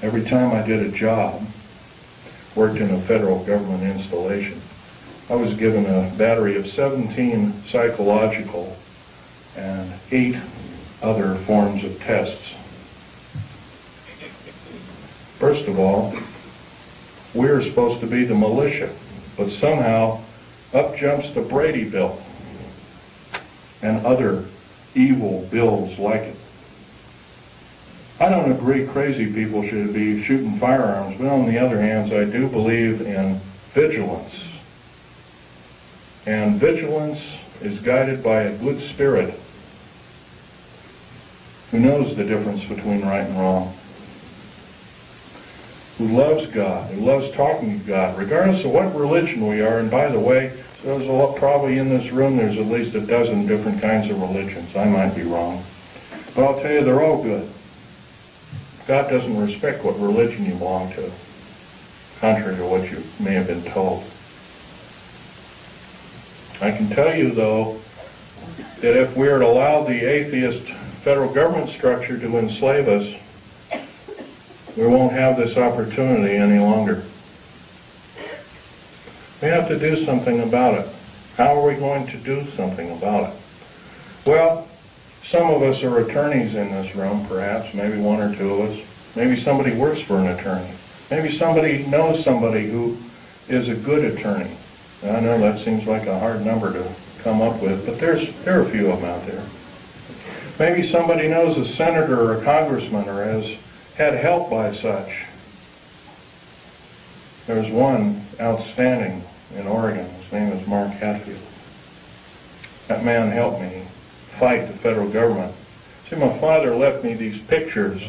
Every time I did a job, worked in a federal government installation, I was given a battery of 17 psychological and 8 other forms of tests. First of all, we're supposed to be the militia, but somehow up jumps the Brady Bill and other evil bills like it. I don't agree crazy people should be shooting firearms, but on the other hand, I do believe in vigilance. And vigilance is guided by a good spirit who knows the difference between right and wrong, who loves God, who loves talking to God, regardless of what religion we are. And by the way, there's a lot, probably in this room, there's at least a dozen different kinds of religions. I might be wrong. But I'll tell you, they're all good. God doesn't respect what religion you belong to, contrary to what you may have been told. I can tell you, though, that if we were to allow the atheist federal government structure to enslave us, we won't have this opportunity any longer. We have to do something about it. How are we going to do something about it? Well, some of us are attorneys in this room, perhaps, maybe one or two of us. Maybe somebody works for an attorney. Maybe somebody knows somebody who is a good attorney. I know that seems like a hard number to come up with, but there are a few of them out there. Maybe somebody knows a senator or a congressman or has had help by such. There's one outstanding in Oregon. His name is Mark Hatfield. That man helped me fight the federal government. See, my father left me these pictures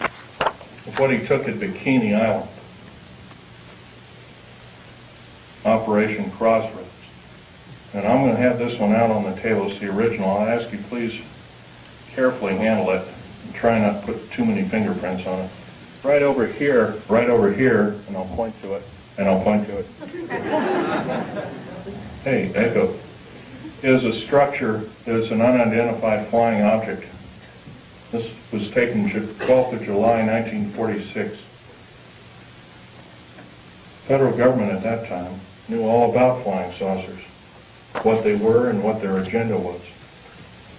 of what he took at Bikini Island, Operation Crossroads. And I'm going to have this one out on the table. It's the original. I'll ask you please carefully handle it and try not to put too many fingerprints on it. Right over here, and I'll point to it, and I'll point to it. Hey, echo. Is a structure that is an unidentified flying object. This was taken 12th of July, 1946. Federal government at that time knew all about flying saucers, what they were and what their agenda was,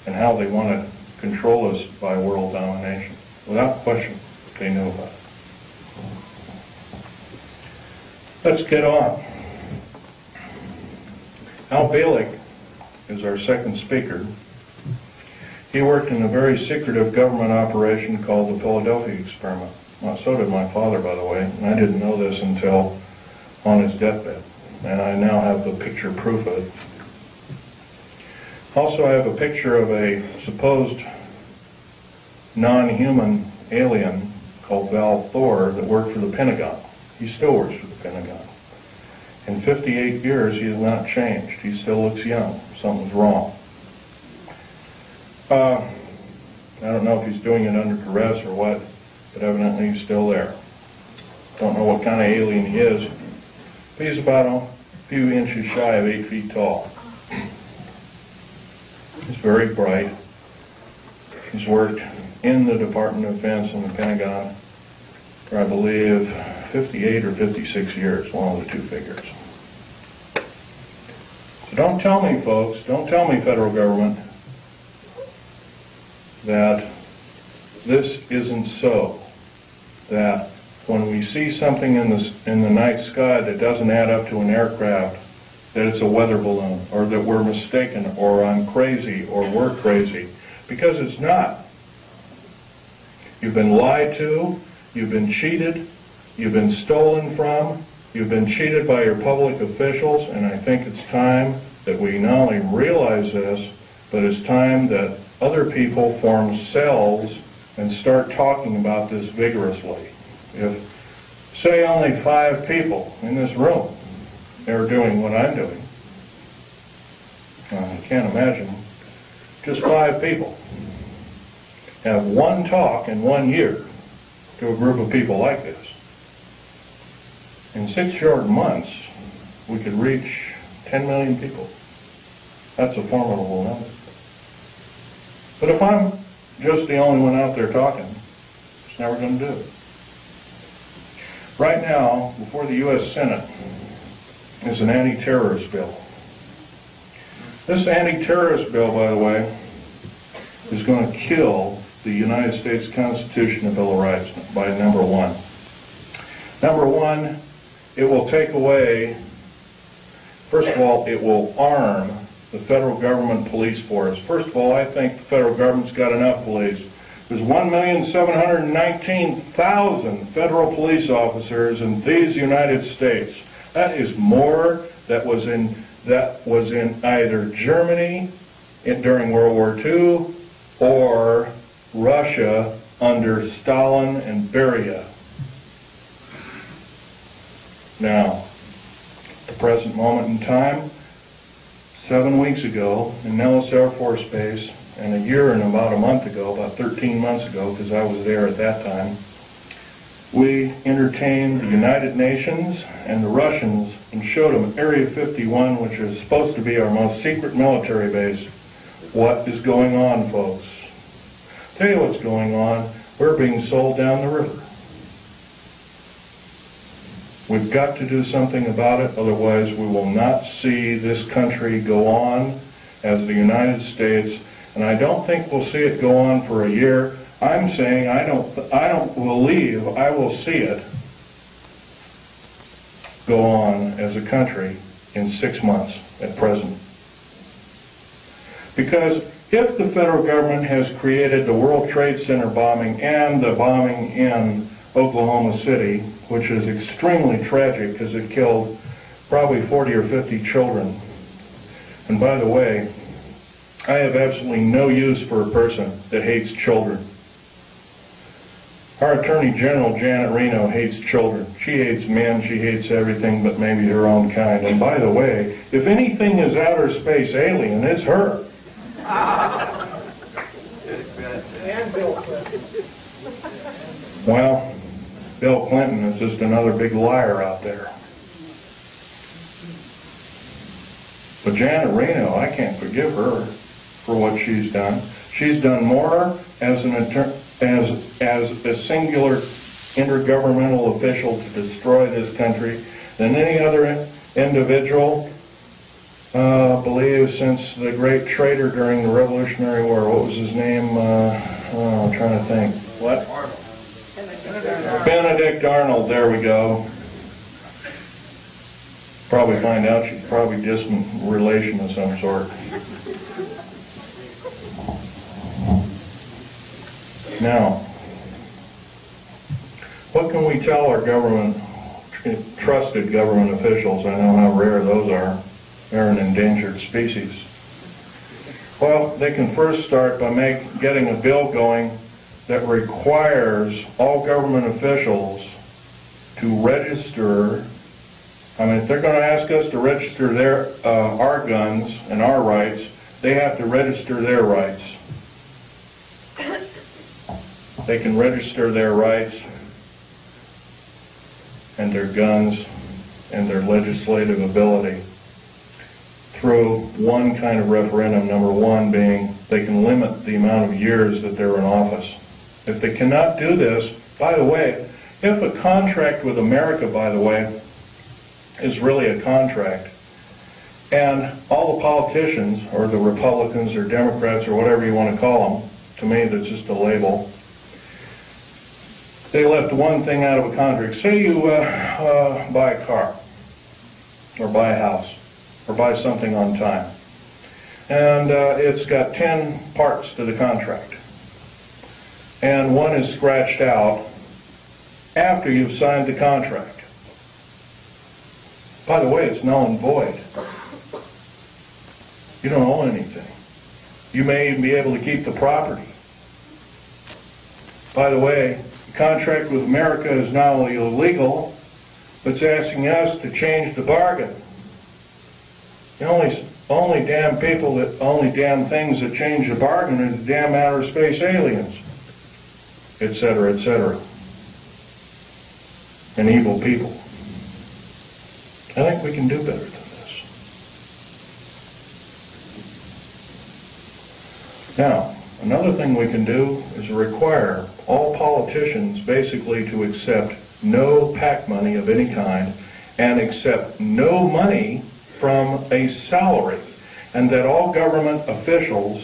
and how they wanted to control us by world domination. Without question, they knew about it. Let's get on. Al Bielek is our second speaker. He worked in a very secretive government operation called the Philadelphia experiment. Well, so did my father, by the way, and I didn't know this until on his deathbed, and I now have the picture proof of it. Also, I have a picture of a supposed non-human alien called Val Thor that worked for the Pentagon. He still works for the Pentagon. In 58 years, he has not changed. He still looks young. Something's wrong. I don't know if he's doing it under duress or what, but evidently he's still there. Don't know what kind of alien he is, but he's about a few inches shy of 8 feet tall. He's very bright. He's worked in the Department of Defense and the Pentagon for, I believe, 58 or 56 years, one of the two figures. So don't tell me, folks, don't tell me, federal government, that this isn't so, that when we see something in the night sky that doesn't add up to an aircraft, that it's a weather balloon, or that we're mistaken, or I'm crazy, or we're crazy, because it's not. You've been lied to, you've been cheated, you've been stolen from, you've been cheated by your public officials, and I think it's time that we not only realize this, but it's time that other people form cells and start talking about this vigorously. If, say, only 5 people in this room are doing what I'm doing, I can't imagine just 5 people have one talk in 1 year to a group of people like this. In 6 short months, we could reach 10 million people. That's a formidable number. But if I'm just the only one out there talking, it's never going to do it. Right now, before the U.S. Senate is an anti-terrorist bill. This anti-terrorist bill, by the way, is going to kill the United States Constitution and Bill of Rights by number one. Number one, it will take away, first of all, it will arm the federal government police force. First of all, I think the federal government's got enough police. There's 1,719,000 federal police officers in these United States. That is more that was in either Germany during World War II or Russia under Stalin and Beria. Now, at the present moment in time, 7 weeks ago in Nellis Air Force Base, and a year and about a month ago, about 13 months ago, because I was there at that time, we entertained the United Nations and the Russians and showed them Area 51, which is supposed to be our most secret military base. What is going on, folks? Tell you what's going on. We're being sold down the river. We've got to do something about it, otherwise we will not see this country go on as the United States, and I don't think we'll see it go on for a year. I'm saying I don't believe I will see it go on as a country in 6 months at present. Because if the federal government has created the World Trade Center bombing and the bombing in Oklahoma City, which is extremely tragic because it killed probably 40 or 50 children. And by the way, I have absolutely no use for a person that hates children. Our Attorney General, Janet Reno, hates children. She hates men, she hates everything but maybe her own kind. And by the way, if anything is outer space alien, it's her. Well, Bill Clinton is just another big liar out there. But Janet Reno, I can't forgive her for what she's done. She's done more as a singular intergovernmental official to destroy this country than any other individual, believe, since the great traitor during the Revolutionary War. What was his name? I'm trying to think. What? Benedict Arnold, there we go. Probably find out she's probably distant relation of some sort. Now, what can we tell our government, trusted government officials? I know how rare those are. They're an endangered species. Well, they can first start by getting a bill going that requires all government officials to register. I mean, if they're going to ask us to register our guns and our rights, they have to register their rights. They can register their rights and their guns and their legislative ability through one kind of referendum, number one being they can limit the amount of years that they're in office. If they cannot do this, by the way, if a contract with America, by the way, is really a contract, and all the politicians, or the Republicans or Democrats or whatever you want to call them, to me that's just a label, they left one thing out of a contract. Say you buy a car, or buy a house, or buy something on time, and it's got 10 parts to the contract, and one is scratched out after you've signed the contract. By the way, it's null and void. You don't own anything. You may even be able to keep the property. By the way, the contract with America is not only illegal, but it's asking us to change the bargain. The only damn things that change the bargain are the damn outer space aliens, etc., etc., and evil people. I think we can do better than this. Now, another thing we can do is require all politicians basically to accept no PAC money of any kind and accept no money from a salary, and that all government officials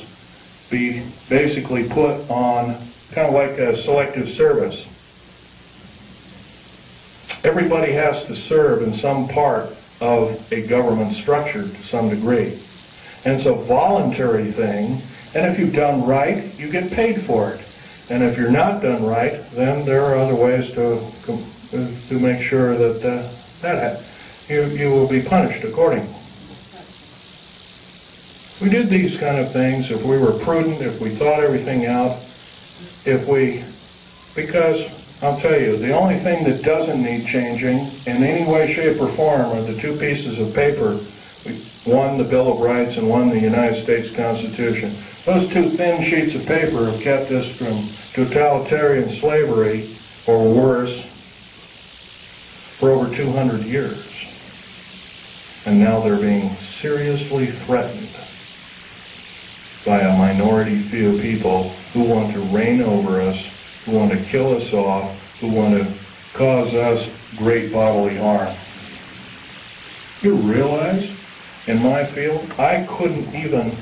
be basically put on kind of like a selective service. Everybody has to serve in some part of a government structure to some degree. And it's a voluntary thing, and if you've done right, you get paid for it. And if you're not done right, then there are other ways to make sure that you will be punished accordingly. If we did these kind of things, if we were prudent, if we thought everything out, because I'll tell you, the only thing that doesn't need changing in any way, shape, or form are the two pieces of paper, one the Bill of Rights and one the United States Constitution. Those two thin sheets of paper have kept us from totalitarian slavery, or worse, for over 200 years. And now they're being seriously threatened by a minority few people who want to reign over us, who want to kill us off, who want to cause us great bodily harm. You realize, in my field, I couldn't even,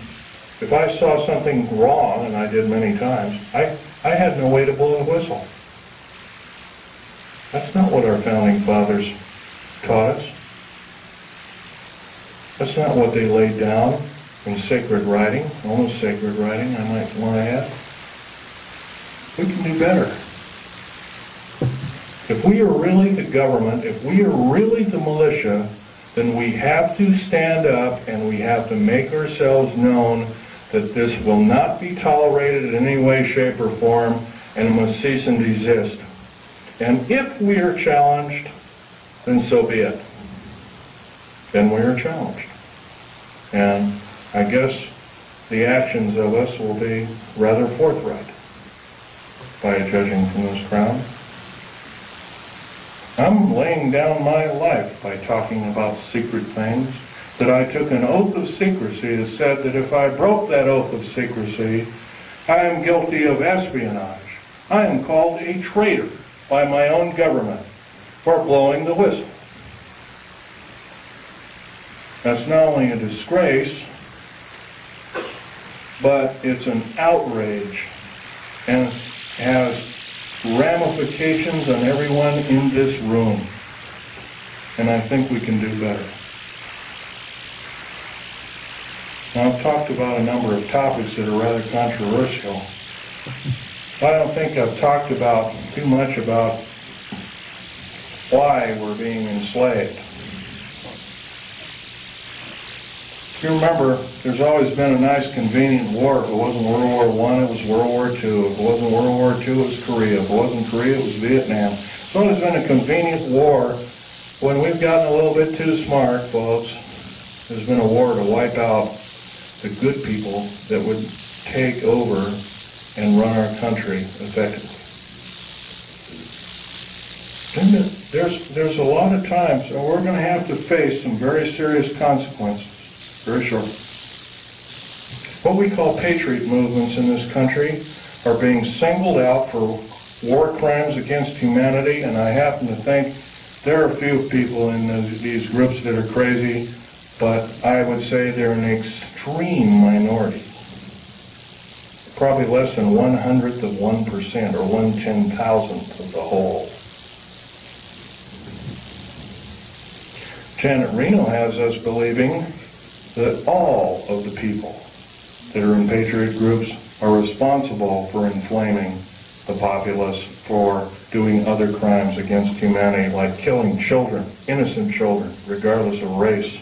if I saw something wrong, and I did many times, I had no way to blow the whistle. That's not what our founding fathers taught us. That's not what they laid down in sacred writing, almost sacred writing, I might want to add. We can do better. If we are really the government, if we are really the militia, then we have to stand up and we have to make ourselves known that this will not be tolerated in any way, shape, or form, and it must cease and desist. And if we are challenged, then so be it. Then we are challenged. And I guess the actions of us will be rather forthright, by judging from this crowd. I'm laying down my life by talking about secret things, that I took an oath of secrecy that said that if I broke that oath of secrecy, I am guilty of espionage. I am called a traitor by my own government for blowing the whistle. That's not only a disgrace, but it's an outrage and has ramifications on everyone in this room. And I think we can do better. Now, I've talked about a number of topics that are rather controversial. I don't think I've talked about too much about why we're being enslaved. If you remember, there's always been a nice convenient war. If it wasn't World War I, it was World War II. If it wasn't World War II, it was Korea. If it wasn't Korea, it was Vietnam. It's always been a convenient war. When we've gotten a little bit too smart, folks, there's been a war to wipe out the good people that would take over and run our country effectively. There's a lot of times, and we're going to have to face some very serious consequences. Very short. What we call patriot movements in this country are being singled out for war crimes against humanity, and I happen to think there are a few people in these groups that are crazy, but I would say they're an extreme minority. Probably less than 1/100 of 1% or 1/10,000th of the whole. Janet Reno has us believing that all of the people that are in patriot groups are responsible for inflaming the populace, for doing other crimes against humanity, like killing children, innocent children, regardless of race.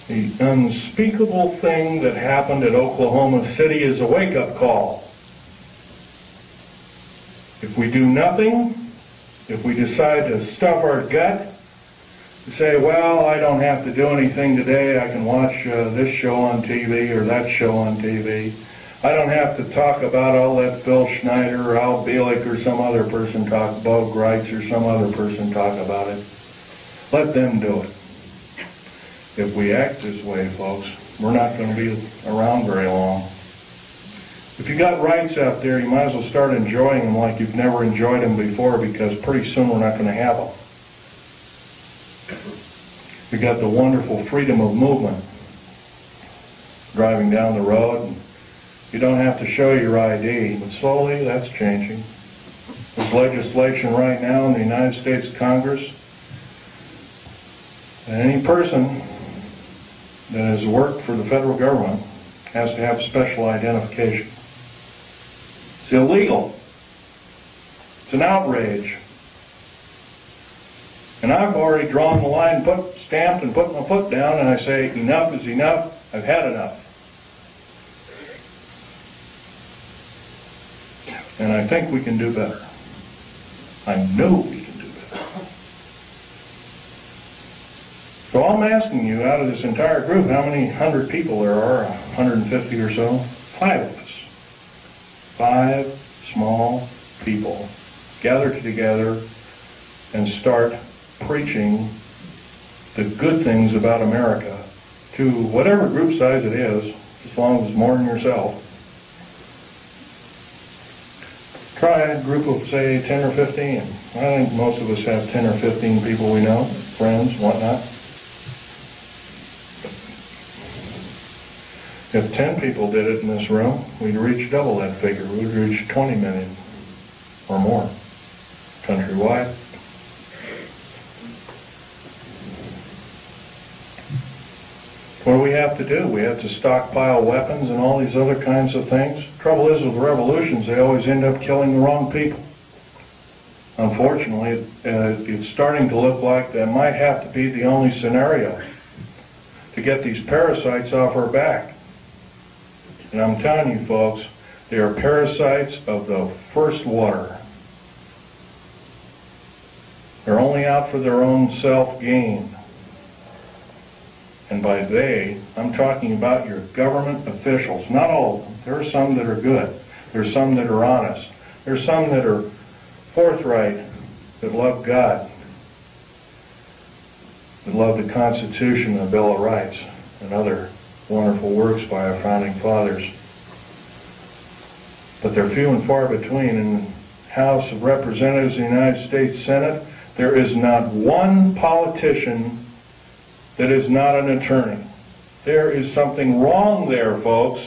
The unspeakable thing that happened at Oklahoma City is a wake-up call. If we do nothing, if we decide to stuff our gut, say, well, I don't have to do anything today, I can watch this show on TV or that show on TV. I don't have to talk about, I'll let Phil Schneider or Al Bielek or some other person talk, Bo Greitz or some other person talk about it. Let them do it. If we act this way, folks, we're not going to be around very long. If you got rights out there, you might as well start enjoying them like you've never enjoyed them before, because pretty soon we're not going to have them. We got the wonderful freedom of movement. Driving down the road, and you don't have to show your ID, but slowly that's changing. There's legislation right now in the United States Congress that any person that has worked for the federal government has to have special identification. It's illegal. It's an outrage. And I've already drawn the line, stamped and put my foot down, and I say, enough is enough. I've had enough. And I think we can do better. I know we can do better. So I'm asking you, out of this entire group, how many 100 people there are, 150 or so? 5 of us. 5 small people gathered together and start preaching the good things about America to whatever group size it is, as long as it's more than yourself. Try a group of, say, 10 or 15. I think most of us have 10 or 15 people we know, friends, whatnot. If 10 people did it in this room, we'd reach double that figure. We'd reach 20 million or more countrywide. What do we have to do? We have to stockpile weapons and all these other kinds of things. Trouble is with revolutions, they always end up killing the wrong people. Unfortunately, it's starting to look like that might have to be the only scenario to get these parasites off our back. And I'm telling you folks, they are parasites of the first water. They're only out for their own self-gain. And by they, I'm talking about your government officials. Not all of them. There are some that are good. There are some that are honest. There are some that are forthright, that love God, that love the Constitution and the Bill of Rights, and other wonderful works by our founding fathers. But they're few and far between. In the House of Representatives in the United States Senate, there is not one politician that is not an attorney. There is something wrong there, folks.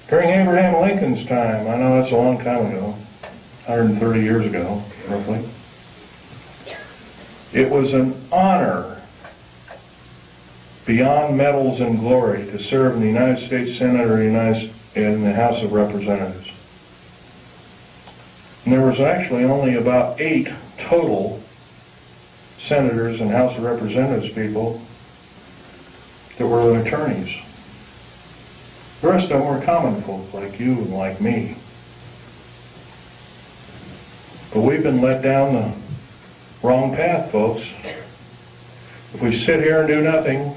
During Abraham Lincoln's time, I know that's a long time ago, 130 years ago, roughly, it was an honor beyond medals and glory to serve in the United States Senate or in the House of Representatives. And there was actually only about 8 total senators and House of Representatives people that were attorneys. The rest of them were common folk like you and like me. But we've been led down the wrong path, folks. If we sit here and do nothing,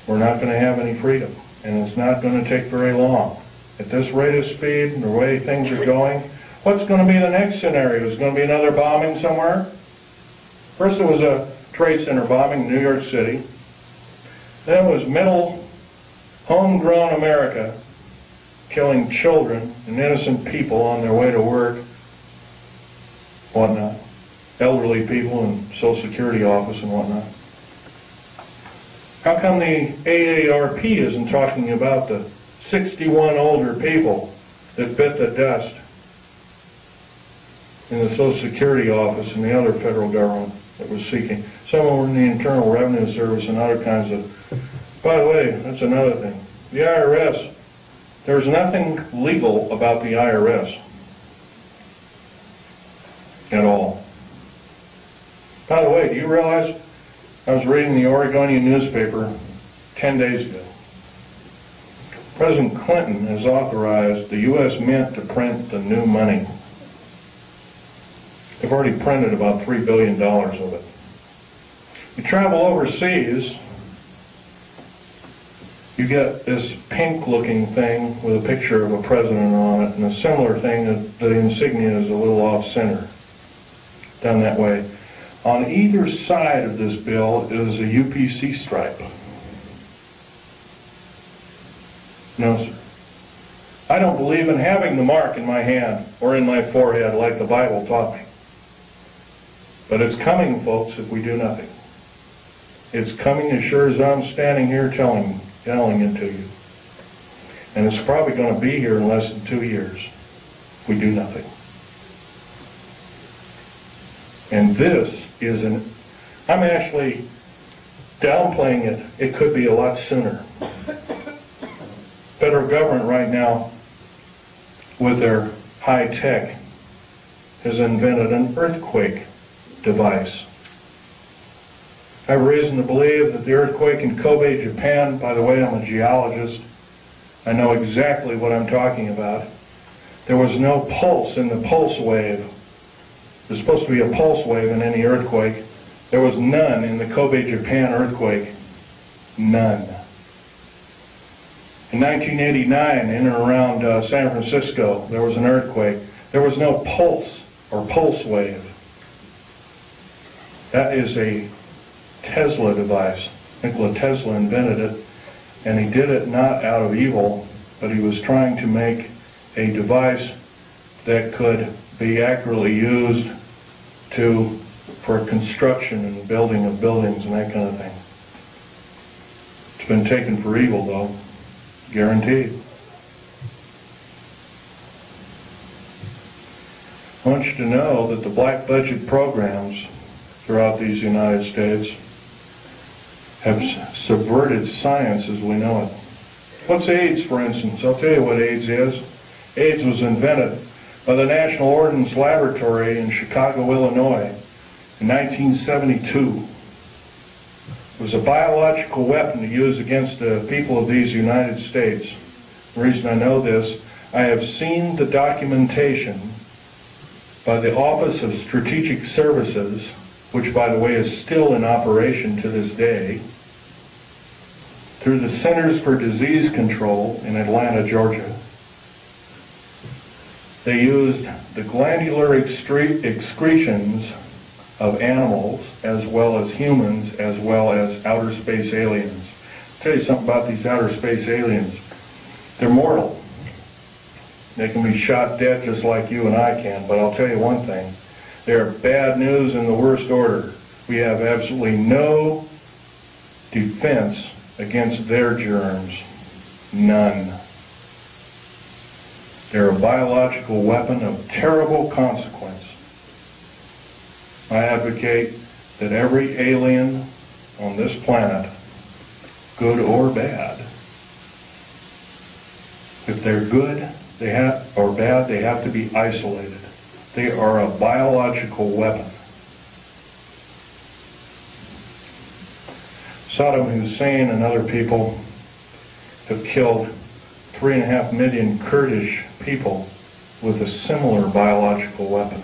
we're not going to have any freedom. And it's not going to take very long. At this rate of speed and the way things are going, what's going to be the next scenario? Is it going to be another bombing somewhere? First it was a Trade Center bombing in New York City. Then it was middle, homegrown America killing children and innocent people on their way to work, whatnot. Elderly people in Social Security office and whatnot. How come the AARP isn't talking about the 61 older people that bit the dust in the Social Security office and the other federal government that was seeking? Some of them were in the Internal Revenue Service and other kinds of... By the way, that's another thing. The IRS, there's nothing legal about the IRS at all. By the way, do you realize, I was reading the Oregonian newspaper 10 days ago. President Clinton has authorized the U.S. Mint to print the new money. They've already printed about $3 billion of it. You travel overseas, you get this pink-looking thing with a picture of a president on it, and a similar thing that the insignia is a little off-center, done that way. On either side of this bill is a UPC stripe. No, sir. I don't believe in having the mark in my hand or in my forehead like the Bible taught me. But it's coming, folks, if we do nothing. It's coming as sure as I'm standing here telling it to you. And it's probably going to be here in less than 2 years if we do nothing. And this is I'm actually downplaying it. It could be a lot sooner. Federal government right now, with their high tech, has invented an earthquake device. I have reason to believe that the earthquake in Kobe, Japan, by the way, I'm a geologist, I know exactly what I'm talking about. There was no pulse in the pulse wave. There's supposed to be a pulse wave in any earthquake. There was none in the Kobe, Japan earthquake. None. In 1989, in and around San Francisco, there was an earthquake. There was no pulse or pulse wave. That is a Tesla device. Nikola Tesla invented it, and he did it not out of evil, but he was trying to make a device that could be accurately used for construction and building of buildings and that kind of thing. It's been taken for evil, though, guaranteed. I want you to know that the black budget programs throughout these United States have subverted science as we know it. What's AIDS, for instance? I'll tell you what AIDS is. AIDS was invented by the National Ordnance Laboratory in Chicago, Illinois in 1972. It was a biological weapon to use against the people of these United States. The reason I know this, I have seen the documentation by the Office of Strategic Services, which by the way is still in operation to this day, through the Centers for Disease Control in Atlanta, Georgia. They used the glandular excretions of animals as well as humans as well as outer space aliens. I'll tell you something about these outer space aliens. They're mortal. They can be shot dead just like you and I can, but I'll tell you one thing. They're bad news in the worst order. We have absolutely no defense against their germs. None. They're a biological weapon of terrible consequence. I advocate that every alien on this planet, good or bad, if they're good or bad, they have to be isolated. They are a biological weapon. Saddam Hussein and other people have killed 3.5 million Kurdish people with a similar biological weapon.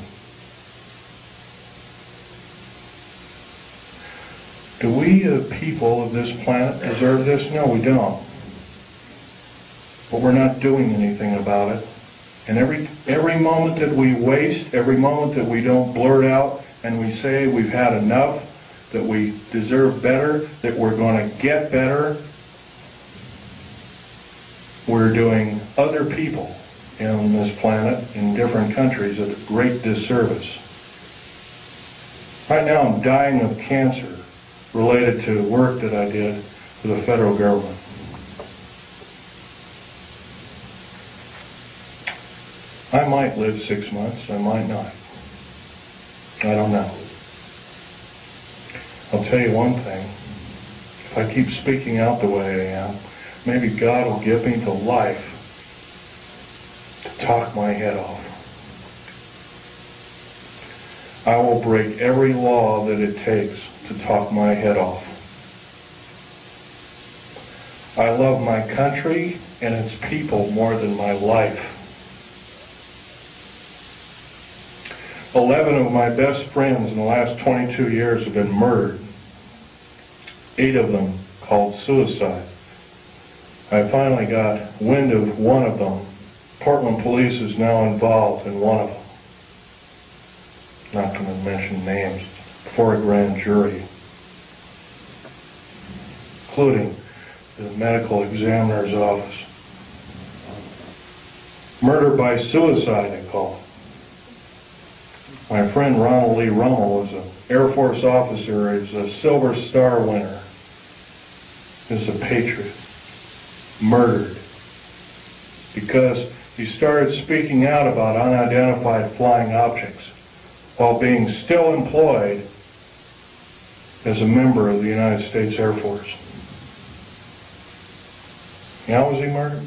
Do we, the people of this planet, deserve this? No, we don't. But we're not doing anything about it. And every moment that we waste, every moment that we don't blurt out and we say we've had enough, that we deserve better, that we're going to get better, we're doing other people on this planet in different countries a great disservice. Right now I'm dying of cancer related to work that I did for the federal government. I might live 6 months, I might not. I don't know. I'll tell you one thing. If I keep speaking out the way I am, maybe God will give me the life to talk my head off. I will break every law that it takes to talk my head off. I love my country and its people more than my life. 11 of my best friends in the last 22 years have been murdered. 8 of them called suicide. I finally got wind of one of them. Portland police is now involved in one of them. Not going to mention names, before a grand jury, including the medical examiner's office. Murder by suicide, they call it. My friend Ronald Lee Rummel was an Air Force officer. He's a Silver Star winner. He's a patriot. Murdered because he started speaking out about unidentified flying objects while being still employed as a member of the United States Air Force. How was he murdered?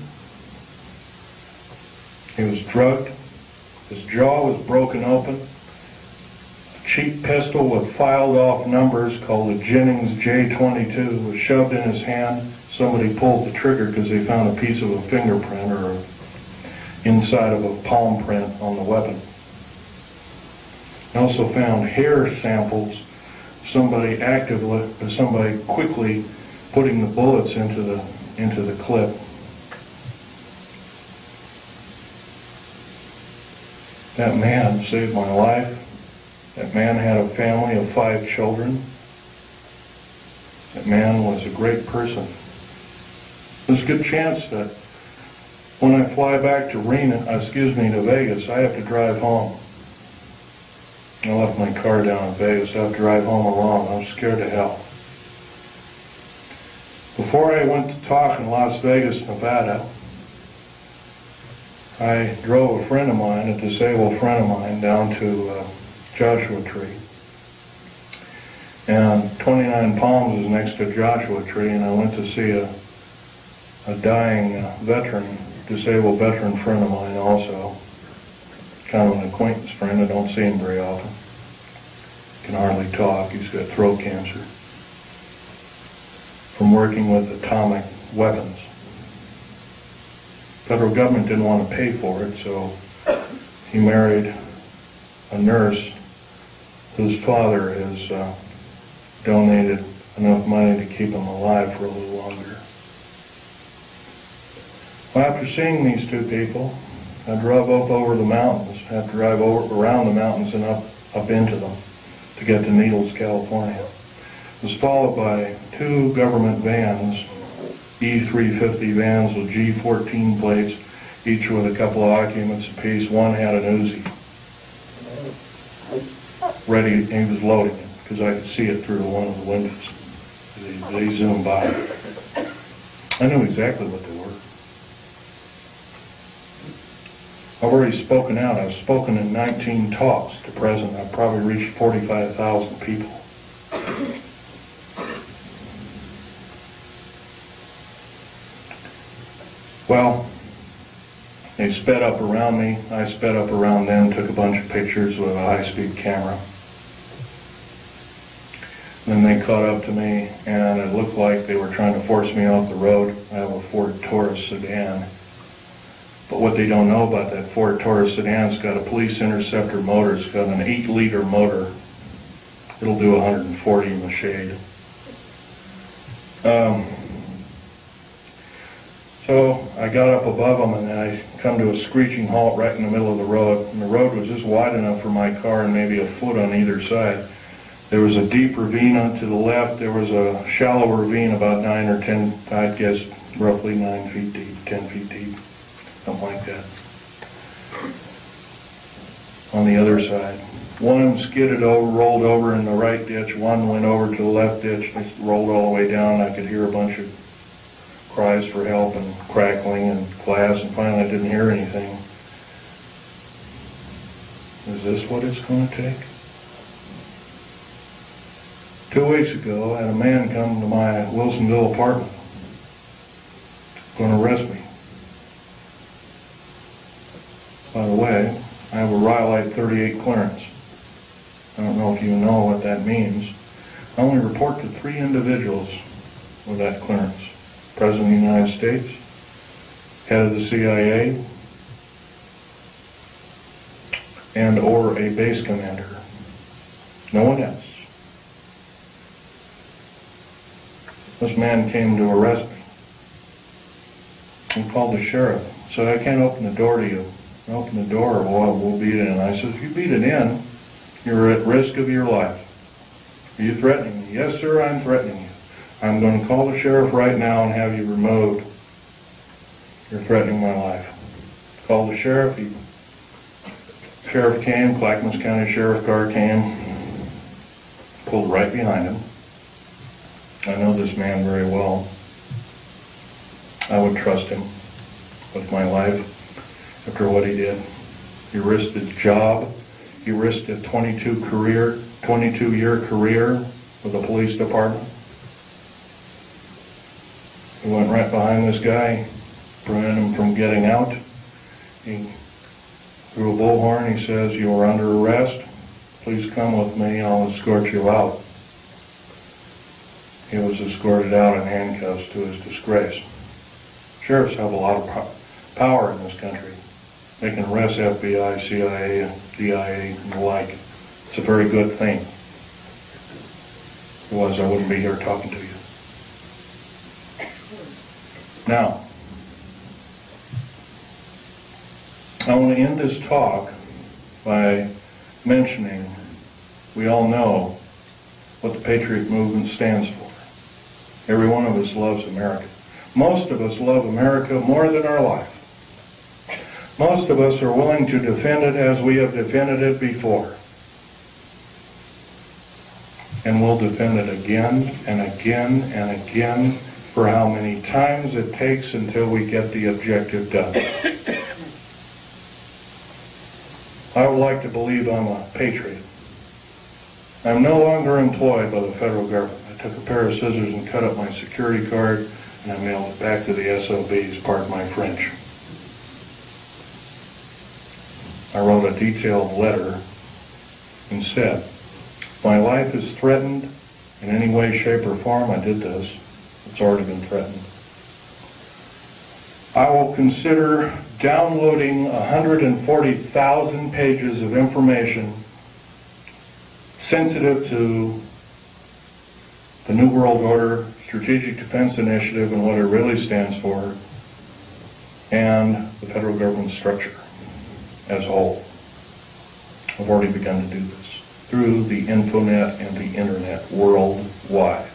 He was drugged. His jaw was broken open. A cheap pistol with filed off numbers called the Jennings J-22 was shoved in his hand. Somebody pulled the trigger because they found a piece of a fingerprint or inside of a palm print on the weapon. They also found hair samples. Somebody quickly putting the bullets into the clip. That man saved my life. That man had a family of 5 children. That man was a great person. There's a good chance that when I fly back to Vegas, I have to drive home. I left my car down in Vegas. I have to drive home alone. I'm scared to hell. Before I went to talk in Las Vegas, Nevada, I drove a friend of mine, a disabled friend of mine, down to Joshua Tree. And 29 Palms is next to Joshua Tree, and I went to see a dying veteran, disabled veteran friend of mine also. Kind of an acquaintance friend. I don't see him very often. Can hardly talk. He's got throat cancer from working with atomic weapons. Federal government didn't want to pay for it, so he married a nurse whose father has donated enough money to keep him alive for a little longer. Well, after seeing these 2 people, I drove up over the mountains. I had to drive around the mountains and up into them to get to Needles, California. It was followed by 2 government vans, E350 vans with G14 plates, each with a couple of occupants apiece. One had an Uzi. Ready, he was loading it, because I could see it through one of the windows. They zoomed by. I knew exactly what they were. I've already spoken out. I've spoken in 19 talks to present. I've probably reached 45,000 people. Well, they sped up around me. I sped up around them, took a bunch of pictures with a high-speed camera. Then they caught up to me, and it looked like they were trying to force me off the road. I have a Ford Taurus sedan. But what they don't know about that Ford Taurus sedan, it's got a police interceptor motor. It's got an 8-liter motor. It'll do 140 in the shade. So I got up above them, and then I come to a screeching halt right in the middle of the road. And the road was just wide enough for my car and maybe a foot on either side. There was a deep ravine on to the left. There was a shallow ravine about 9 or 10, I'd guess roughly 9 feet deep, 10 feet deep, something like that. On the other side. One of them skidded over, rolled over in the right ditch. One went over to the left ditch and rolled all the way down. I could hear a bunch of cries for help and crackling and glass, and finally I didn't hear anything. Is this what it's going to take? 2 weeks ago, I had a man come to my Wilsonville apartment, going to arrest me. By the way, I have a Rhyolite 38 clearance. I don't know if you know what that means. I only report to 3 individuals with that clearance. President of the United States, head of the CIA, and or a base commander. No one else. This man came to arrest me. He called the sheriff. Said, I can't open the door to you. Open the door or we'll beat it in. I said, if you beat it in, you're at risk of your life. Are you threatening me? Yes, sir, I'm threatening you. I'm going to call the sheriff right now and have you removed. You're threatening my life. Called the sheriff. Sheriff came, Clackamas County Sheriff car came, pulled right behind him. I know this man very well. I would trust him with my life after what he did. He risked his job. He risked a 22-year career with the police department. He went right behind this guy, prevented him from getting out. He threw a bullhorn. He says, "You are under arrest. Please come with me. I'll escort you out." He was escorted out in handcuffs to his disgrace. Sheriffs have a lot of power in this country. They can arrest FBI, CIA, DIA, and the like. It's a very good thing. Otherwise, I wouldn't be here talking to you. Now, I want to end this talk by mentioning we all know what the Patriot movement stands for. Every one of us loves America. Most of us love America more than our life. Most of us are willing to defend it as we have defended it before. And we'll defend it again and again and again for how many times it takes until we get the objective done. I would like to believe I'm a patriot. I'm no longer employed by the federal government. I took a pair of scissors and cut up my security card, and I mailed it back to the SOBs, pardon my French. I wrote a detailed letter and said, if my life is threatened in any way, shape, or form, I did this. It's already been threatened. I will consider downloading 140,000 pages of information sensitive to the New World Order, Strategic Defense Initiative, and what it really stands for, and the federal government structure as a whole. I've already begun to do this through the Infonet and the Internet worldwide.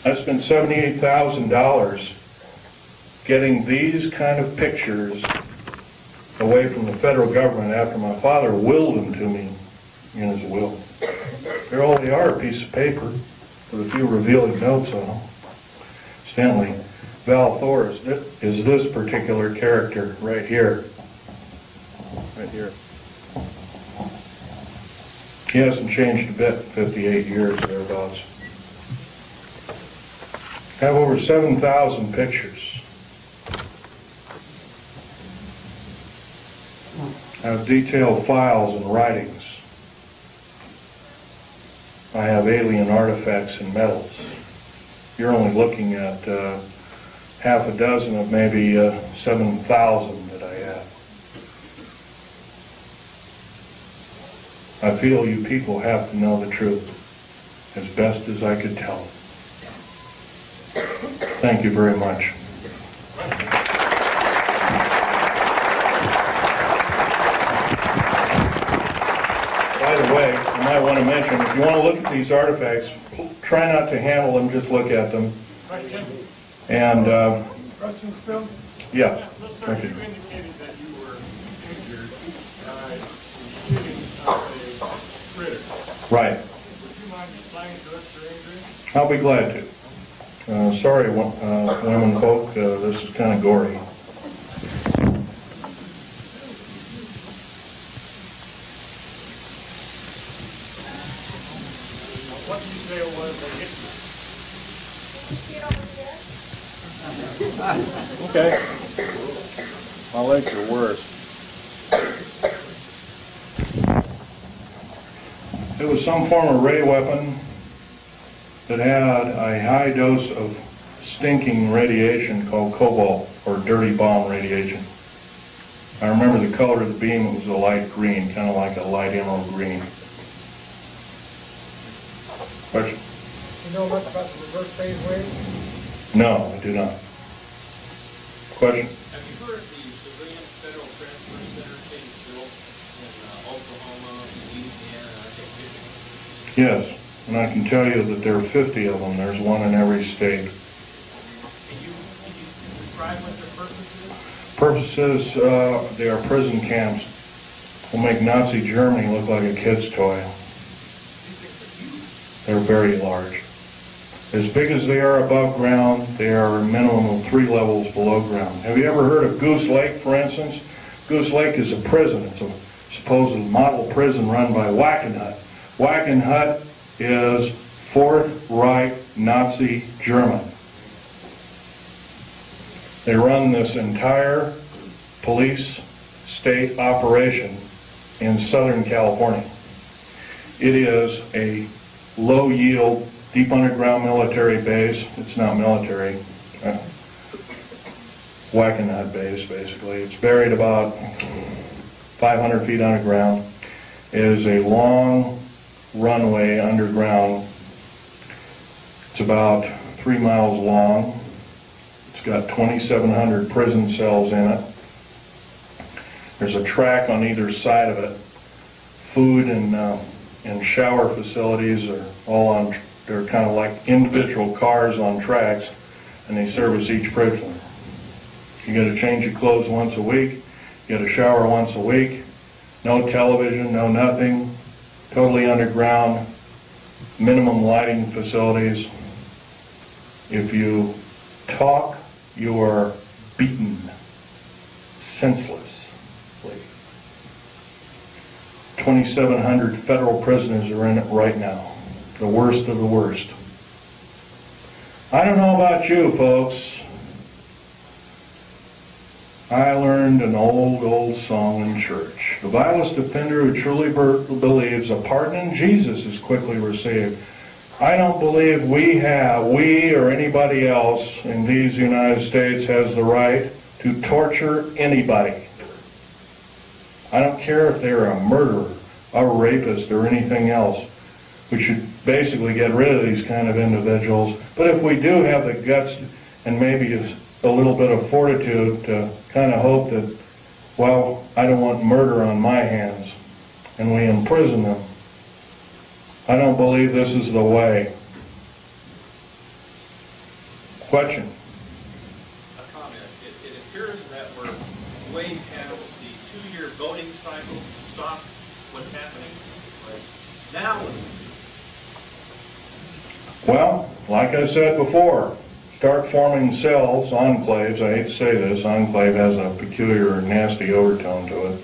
I spent $78,000 getting these kind of pictures away from the federal government after my father willed them to me in his will. There all they are, a piece of paper with a few revealing notes on them. Stanley, Val Thor is this particular character right here. Right here. He hasn't changed a bit, 58 years thereabouts. I have over 7,000 pictures. I have detailed files and writings. I have alien artifacts and medals. You're only looking at half a dozen of maybe 7,000 that I have. I feel you people have to know the truth as best as I could tell it. Thank you very much. By the way, I might want to mention, if you want to look at these artifacts, try not to handle them, just look at them. And, Questions, Phil? yeah. Thank you. You indicated that you were injured in shooting a critter. Right. Would you mind explaining to us your injury? I'll be glad to. Sorry, women folk, this is kind of gory. What did you say it was that hit you? Okay. My legs are worse. It was some form of ray weapon that had a high dose of stinking radiation called cobalt, or dirty bomb radiation. I remember the color of the beam. It was a light green, kind of like a light emerald green. Question? You know much about the reverse phase wave? No, I do not. Question? Have you heard the civilian federal transfer center being built in Oklahoma, Louisiana, Yes, and I can tell you that there are 50 of them. There's one in every state. Can you describe what their purpose is? Purposes, they are prison camps. Will make Nazi Germany look like a kid's toy. They're very large. As big as they are above ground, they are a minimum of 3 levels below ground. Have you ever heard of Goose Lake, for instance? Goose Lake is a prison. It's a supposed model prison run by Wackenhut. Wackenhut is Fourth Reich Nazi German. They run this entire police state operation in Southern California. It is a low-yield, deep underground military base. It's not military. Wackenhut base, basically. It's buried about 500 feet underground. It is a long runway underground. It's about 3 miles long. It's got 2,700 prison cells in it. There's a track on either side of it. Food and shower facilities are all on, they're kind of like individual cars on tracks, and they service each prisoner. You got to change your clothes once a week. You got to shower once a week. No television, no nothing. Totally underground. Minimum lighting facilities. If you talk, you are beaten senselessly. 2,700 federal prisoners are in it right now. The worst of the worst. I don't know about you, folks. I learned an old song in church. The vilest offender who truly believes a pardon in Jesus is quickly received. I don't believe we or anybody else in these United States has the right to torture anybody. I don't care if they're a murderer, a rapist, or anything else. We should basically get rid of these kind of individuals. But if we do have the guts and maybe a little bit of fortitude to kind of hope that, well, I don't want murder on my hands, and we imprison them, I don't believe this is the way. Question? A comment. It appears that we're way past the 2-year voting cycle to stop what's happening. Right now, Well, like I said before, start forming cells, enclaves. I hate to say this, enclave has a peculiar, nasty overtone to it.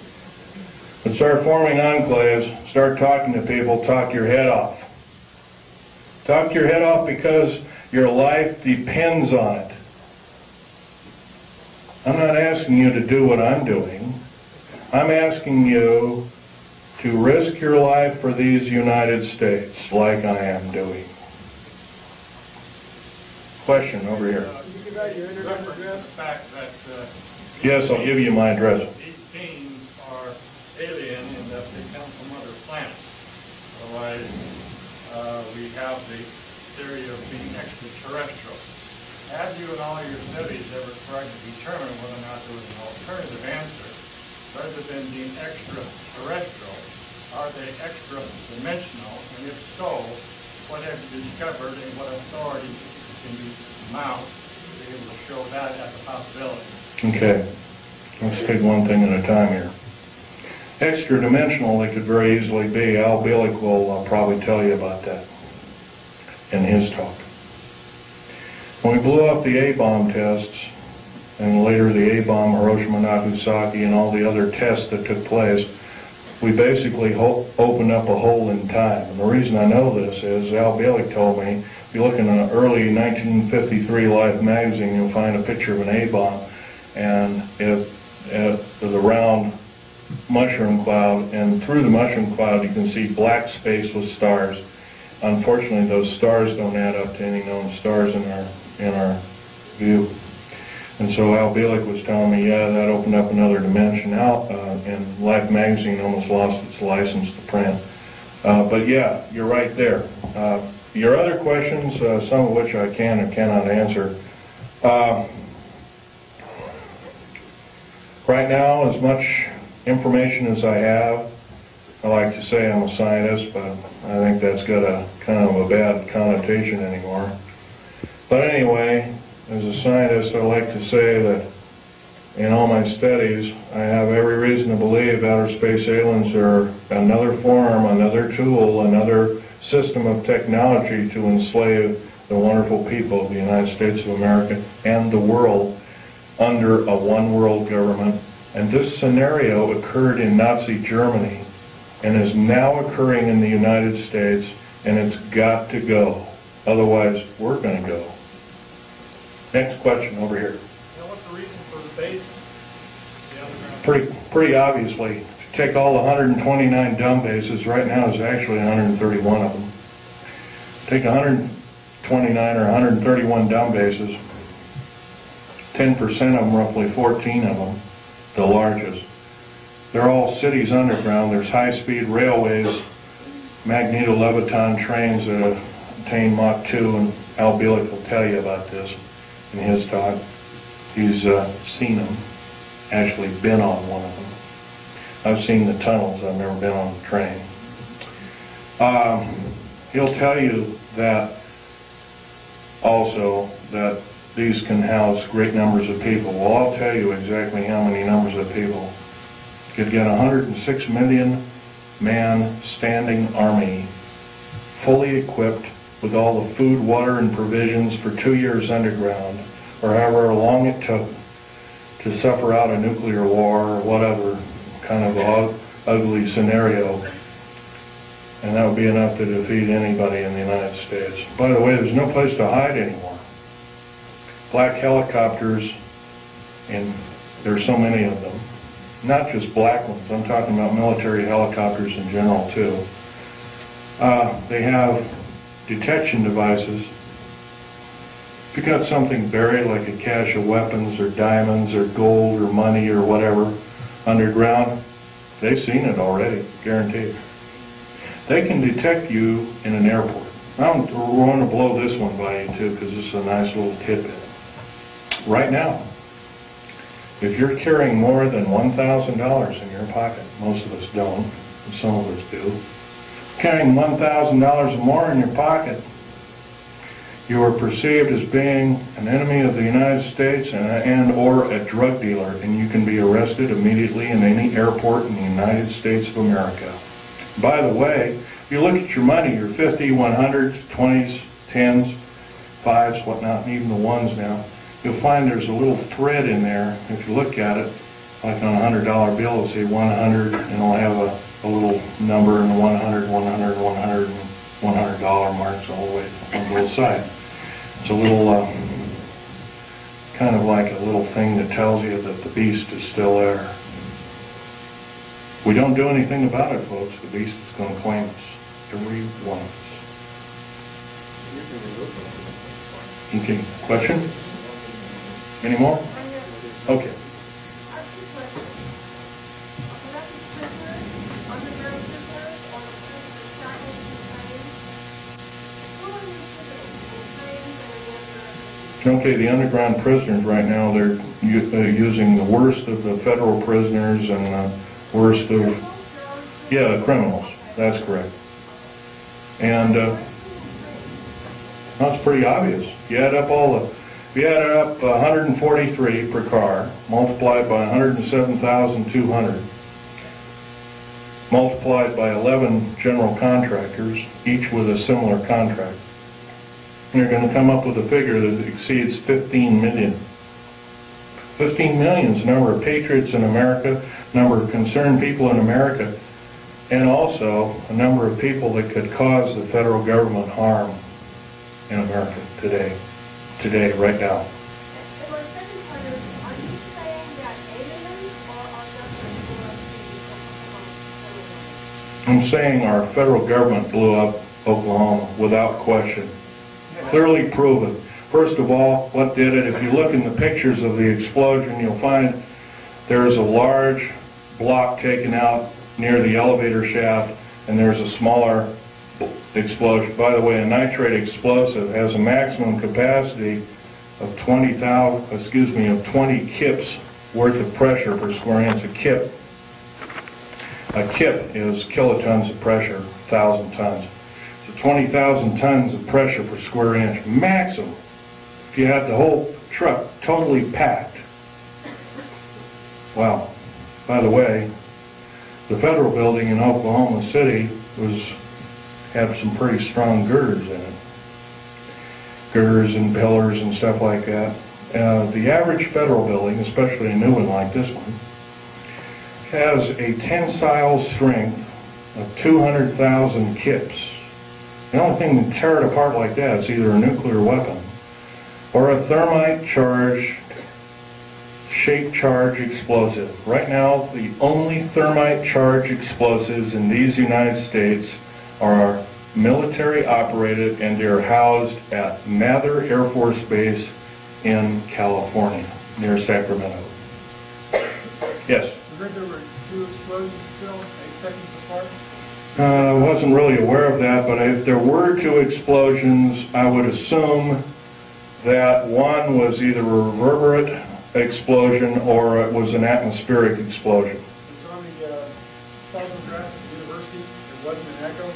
But start forming enclaves, start talking to people, talk your head off. Talk your head off because your life depends on it. I'm not asking you to do what I'm doing. I'm asking you to risk your life for these United States like I am doing. Question over here. you give out your internet address? The fact that Yes, I'll give you my address. these beings are alien in that they come from other planets. Otherwise, we have the theory of being extraterrestrial. Have you in all your studies ever tried to determine whether or not there was an alternative answer? Rather than being extraterrestrial, are they extra-dimensional? And if so, what have you discovered and what authority can you mount to be able to show that as a possibility? Okay, let's take one thing at a time here. Extra-dimensional, they could very easily be. Al Bielek will probably tell you about that in his talk. When we blew up the A-bomb tests, and later the A-bomb, Hiroshima, Nagasaki, and all the other tests that took place, we basically opened up a hole in time. And the reason I know this is Al Bielek told me, if you look in an early 1953 Life magazine, you'll find a picture of an A-bomb, and it was a round mushroom cloud, and through the mushroom cloud you can see black space with stars. Unfortunately, those stars don't add up to any known stars in our view. And so Al Bielek was telling me, yeah, that opened up another dimension. And Life magazine almost lost its license to print. But yeah, you're right there. Your other questions, some of which I can or cannot answer. Right now, as much information as I have, I like to say I'm a scientist, but I think that's got a kind of a bad connotation anymore. But anyway, as a scientist, I like to say that in all my studies, I have every reason to believe outer space aliens are another form, another tool, another system of technology to enslave the wonderful people of the United States of America and the world under a one-world government. And this scenario occurred in Nazi Germany and is now occurring in the United States, and it's got to go. Otherwise, we're going to go. Next question over here. Now, what's the reason for the base? The underground? Pretty obviously, if you take all the 129 dumb bases, right now there's actually 131 of them. Take 129 or 131 dumb bases, 10% of them, roughly 14 of them, the largest. They're all cities underground. There's high-speed railways, magneto-leviton trains that attain Mach 2, and Al Bielek will tell you about this in his talk. He's seen them, actually been on one of them. I've seen the tunnels, I've never been on the train. He'll tell you that also that these can house great numbers of people. Well, I'll tell you exactly how many numbers of people. You could get 106 million man standing army, fully equipped with all the food, water, and provisions for 2 years underground, or however long it took to suffer out a nuclear war or whatever kind of ugly scenario. And that would be enough to defeat anybody in the United States. By the way, there's no place to hide anymore. Black helicopters, and there's so many of them. Not just black ones, I'm talking about military helicopters in general too. They have detection devices. If you got something buried like a cache of weapons or diamonds or gold or money or whatever underground, they've seen it already, guaranteed. They can detect you in an airport. I'm going to blow this one by you too, because this is a nice little tidbit. Right now, if you're carrying more than $1,000 in your pocket, most of us don't, and some of us do, carrying $1,000 or more in your pocket, you are perceived as being an enemy of the United States and or a drug dealer, and you can be arrested immediately in any airport in the United States of America. By the way, if you look at your money, your 50, 100s, 20s, 10s, 5s, whatnot, and even the ones now, you'll find there's a little thread in there. If you look at it, like on a $100 bill, it'll say 100, and it'll have a little number in the 100, 100, 100, and $100 marks all the way on both sides. It's a little, kind of like a little thing that tells you that the beast is still there. We don't do anything about it, folks. The beast is going to claim us. Every one of us. Okay, question? Any more? Okay. Okay, the underground prisoners right now, they're using the worst of the federal prisoners and the worst of, yeah, the criminals. That's correct. And that's pretty obvious. You add up if you add up 143 per car, multiplied by 107,200, multiplied by 11 general contractors, each with a similar contract, you're going to come up with a figure that exceeds 15 million. 15 million is the number of patriots in America, number of concerned people in America, and also a number of people that could cause the federal government harm in America today, right now. And my second part is, are you saying that aliens are just I'm saying our federal government blew up Oklahoma without question. Clearly proven. First of all, what did it? If you look in the pictures of the explosion, you'll find there's a large block taken out near the elevator shaft, and there's a smaller explosion. By the way, a nitrate explosive has a maximum capacity of 20 kips worth of pressure per square inch. A kip A kip is kilotons of pressure, 1,000 tons. So 20,000 tons of pressure per square inch, maximum. If you had the whole truck totally packed. Wow. By the way, the federal building in Oklahoma City had some pretty strong girders in it. Girders and pillars and stuff like that. The average federal building, especially a new one like this one, has a tensile strength of 200,000 kips. The only thing that tear it apart like that is either a nuclear weapon or a thermite charge, shape charge explosive. Right now, the only thermite charge explosives in these United States are military operated, and they're housed at Mather Air Force Base in California, near Sacramento. Yes? I heard there were 2 explosions still, 8 seconds apart. I wasn't really aware of that, but if there were 2 explosions, I would assume that one was either a reverberant explosion or it was an atmospheric explosion. It's on the seismograph at the university. It wasn't an echo.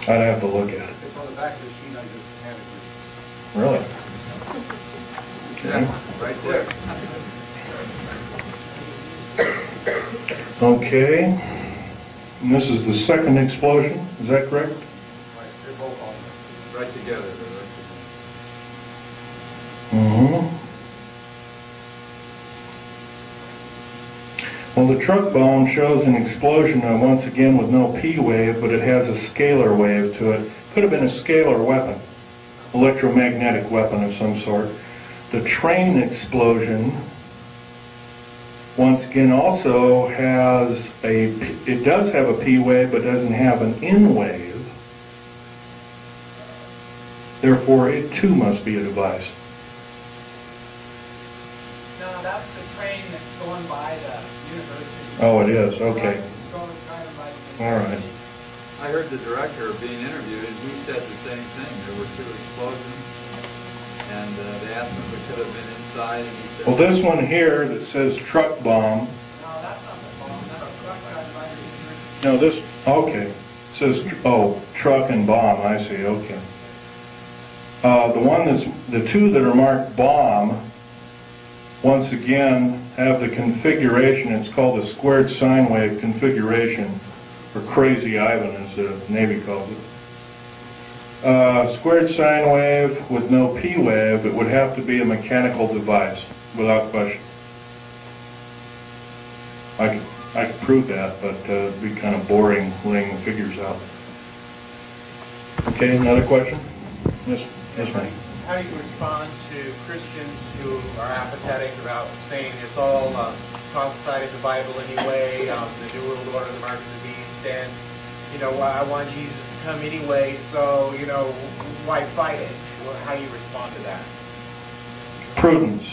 I'd have to look at it. It's on the back of the sheet I just handed you. Really? Okay. Right there. Okay. And this is the second explosion, is that correct? Right, they're both on there. Right together. They're right together. Mm-hmm. Well, the truck bomb shows an explosion, once again, with no P wave, but it has a scalar wave to it. Could have been a scalar weapon, electromagnetic weapon of some sort. The train explosion, once again, also has it does have a P wave, but doesn't have an N wave. Therefore, it too must be a device. No, that's the train that's going by the university. Oh, it is. Okay. It's going kind of by the All right. university. I heard the director being interviewed, and he said the same thing. There were 2 explosions, and they asked him if it could have been inside, and he said... Well, this one here that says truck bomb. No, that's not the bomb. That's a truck that's by the university. No, this, okay. It says, oh, truck and bomb. I see. Okay. The 2 that are marked bomb, once again, have the configuration. It's called the squared sine wave configuration, or Crazy Ivan, as the Navy calls it. Squared sine wave with no P wave, it would have to be a mechanical device, without question. I could prove that, but it'd be kind of boring laying the figures out. Okay, another question? Yes, ma'am. How do you respond to Christians who are apathetic about saying it's all prophesied in the Bible anyway, the New World Order, the Mark of the Beast, and, I want Jesus to come anyway, so, why fight it? How do you respond to that? Prudence.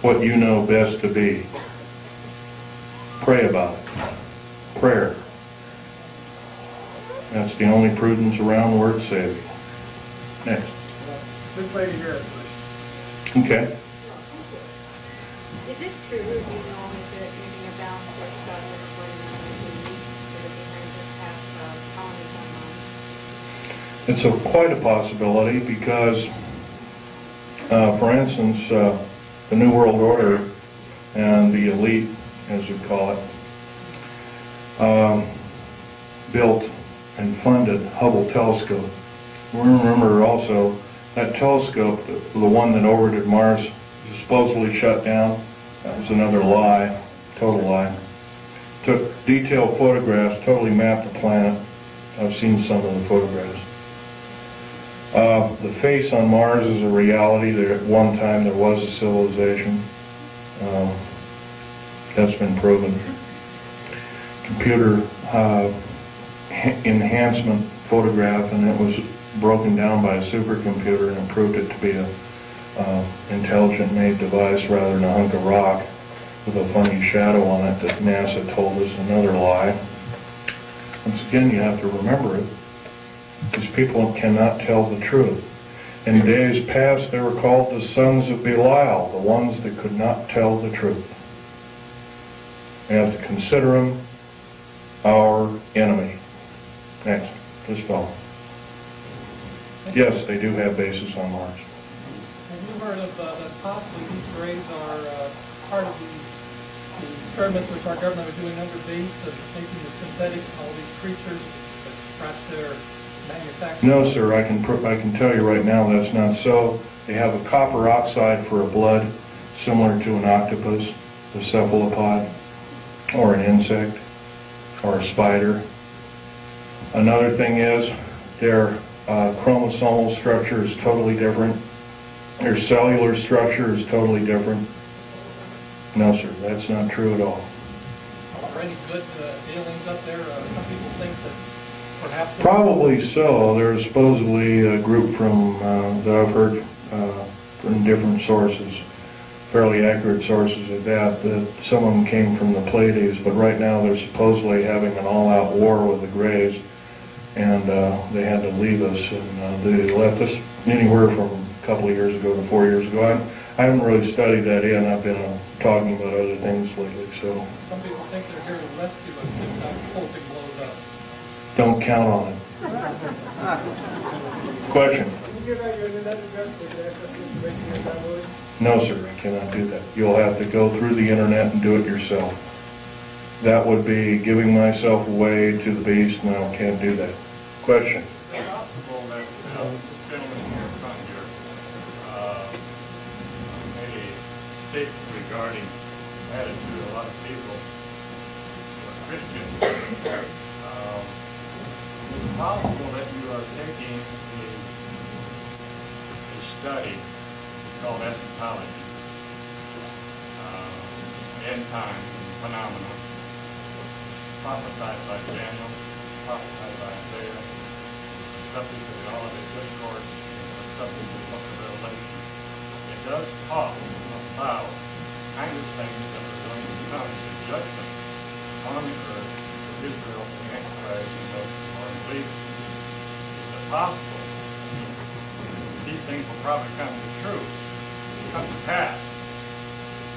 What you know best to be. Pray about it. Prayer. That's the only prudence around worth saving. Next. This lady here has a question. Okay. Is it true, do you know, is it anything about what God was recording on the TV, or behind just have colonies online? It's quite a possibility because, for instance, the New World Order and the elite, as we call it, built and funded Hubble telescope. We remember also that telescope, the one that orbited Mars, was supposedly shut down. That was another lie, total lie. Took detailed photographs, totally mapped the planet. I've seen some of the photographs. The face on Mars is a reality. There, at one time there was a civilization. That's been proven. Computer enhancement photograph, and it was broken down by a supercomputer, and it proved it to be a intelligent made device rather than a hunk of rock with a funny shadow on it that NASA told us. Another lie. Once again, you have to remember it. These people cannot tell the truth. In days past, they were called the sons of Belial, the ones that could not tell the truth. We have to consider them our enemy. Next, just follow. Yes, they do have bases on Mars. Have you heard of that possibly these graves are part of the experiments which our government are doing under base of taking the synthetics and all these creatures, but perhaps they're manufactured? No, sir. I can tell you right now that's not so. They have a copper oxide for a blood, similar to an octopus, a cephalopod, or an insect, or a spider. Another thing is their chromosomal structure is totally different. Their cellular structure is totally different. No, sir, that's not true at all. Are there any good aliens up there? Some people think that perhaps... Probably so. There's supposedly a group from that I've heard from different sources, fairly accurate sources at that some of them came from the Pleiades, but right now they're supposedly having an all-out war with the Greys, and they had to leave us, and they left us anywhere from a couple of years ago to 4 years ago. I haven't really studied that in. I've been talking about other things lately, so... Some people think they're here to rescue us if that whole thing blows up. Don't count on it. Question? Can you give out your internet address so you access the information you're downloading? No, sir, I cannot do that. You'll have to go through the internet and do it yourself. That would be giving myself away to the beast, and I can't do that. Question? Is it possible that this gentleman here in front here made a statement regarding the attitude of a lot of people who are Christians? Is it possible that you are taking a study called eschatology, end time phenomena, prophesied by Daniel, prophesied by Isaiah, subject to the Olivet Discourse, subject to the book of Revelation? It does talk about kind of things that are going to come to judgment on the earth for Israel, the Antichrist, and those who are in belief. Is it possible these things will probably come to truth, come to pass,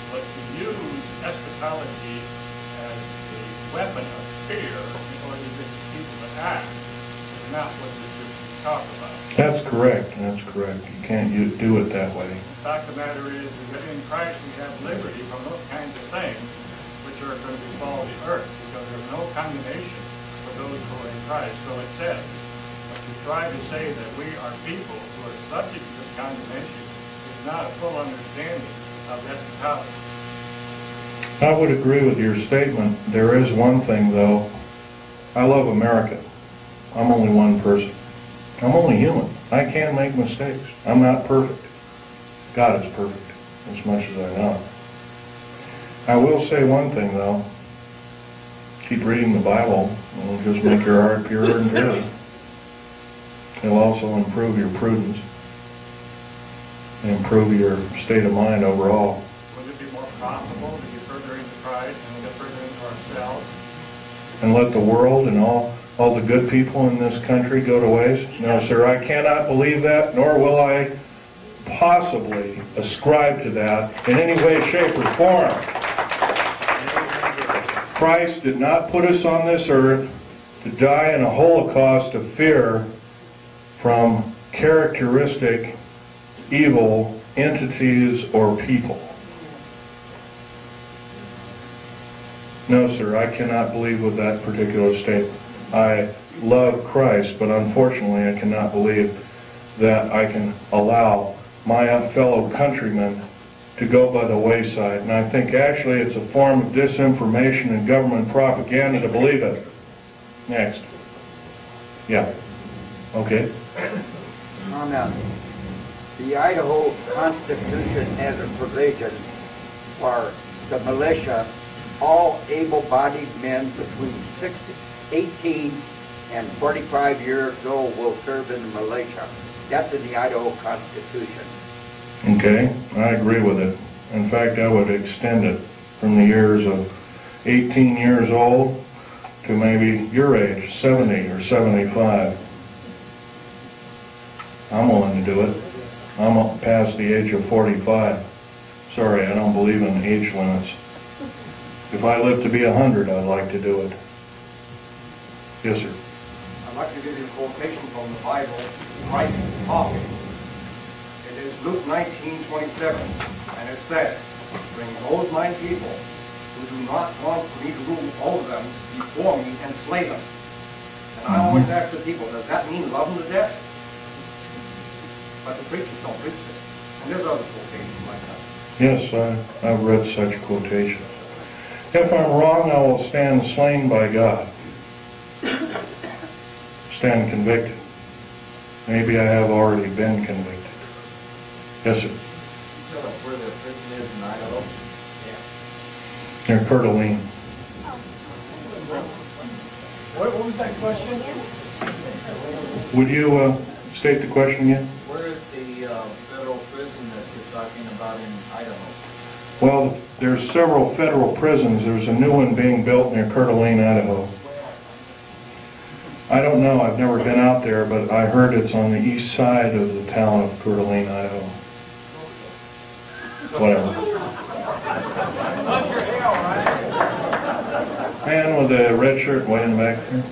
but to use eschatology as a weapon of fear in order to get people to act is not what this is talk about. That's correct. That's correct. You can't do it that way. The fact of the matter is that in Christ we have liberty from those kinds of things which are going to befall the earth, because there's no condemnation for those who are in Christ. So it says, but to try to say that we are people who are subject to this condemnation is not a full understanding of eschatology. I would agree with your statement. There is one thing, though. I love America. I'm only one person. I'm only human. I can make mistakes. I'm not perfect. God is perfect, as much as I know. I will say one thing, though. Keep reading the Bible. It'll just make your heart purer and purer. It'll also improve your prudence and improve your state of mind overall. Would it be more profitable to get further into Christ and get further into ourselves? And let the world and all the good people in this country go to waste? No, sir, I cannot believe that, nor will I possibly ascribe to that in any way, shape, or form. Christ did not put us on this earth to die in a holocaust of fear from characteristic evil entities or people. No, sir, I cannot believe with that particular statement. I love Christ, but unfortunately I cannot believe that I can allow my fellow countrymen to go by the wayside. And I think actually it's a form of disinformation and government propaganda to believe it. Next. Yeah. Okay. The Idaho Constitution has a provision for the militia. All able-bodied men between 18 and 45 years old will serve in the militia. That's in the Idaho Constitution. Okay, I agree with it. In fact, I would extend it from the years of 18 years old to maybe your age, 70 or 75. I'm willing to do it. I'm past the age of 45. Sorry, I don't believe in age limits. If I live to be 100, I'd like to do it. Yes, sir. I'd like to give you a quotation from the Bible, Christ talking. It is Luke 19:27, and it says, "Bring those my people who do not want me to rule over them before me and slay them." And I always ask the people, does that mean love them to death? But the preachers don't preach it. And there's other quotations like that. Yes, I've read such quotations. If I'm wrong, I will stand slain by God. Stand convicted. Maybe I have already been convicted. Yes, sir. You tell us where the prison is in Idaho? Near Coeur d'Alene. What was that question? Would you state the question again? Where is the federal prison that you're talking about in Idaho? Well, there's several federal prisons. There's a new one being built near Coeur d'Alene, Idaho. I don't know. I've never been out there, but I heard it's on the east side of the town of Coeur d'Alene, Idaho. Whatever. Man with a red shirt way in the back there.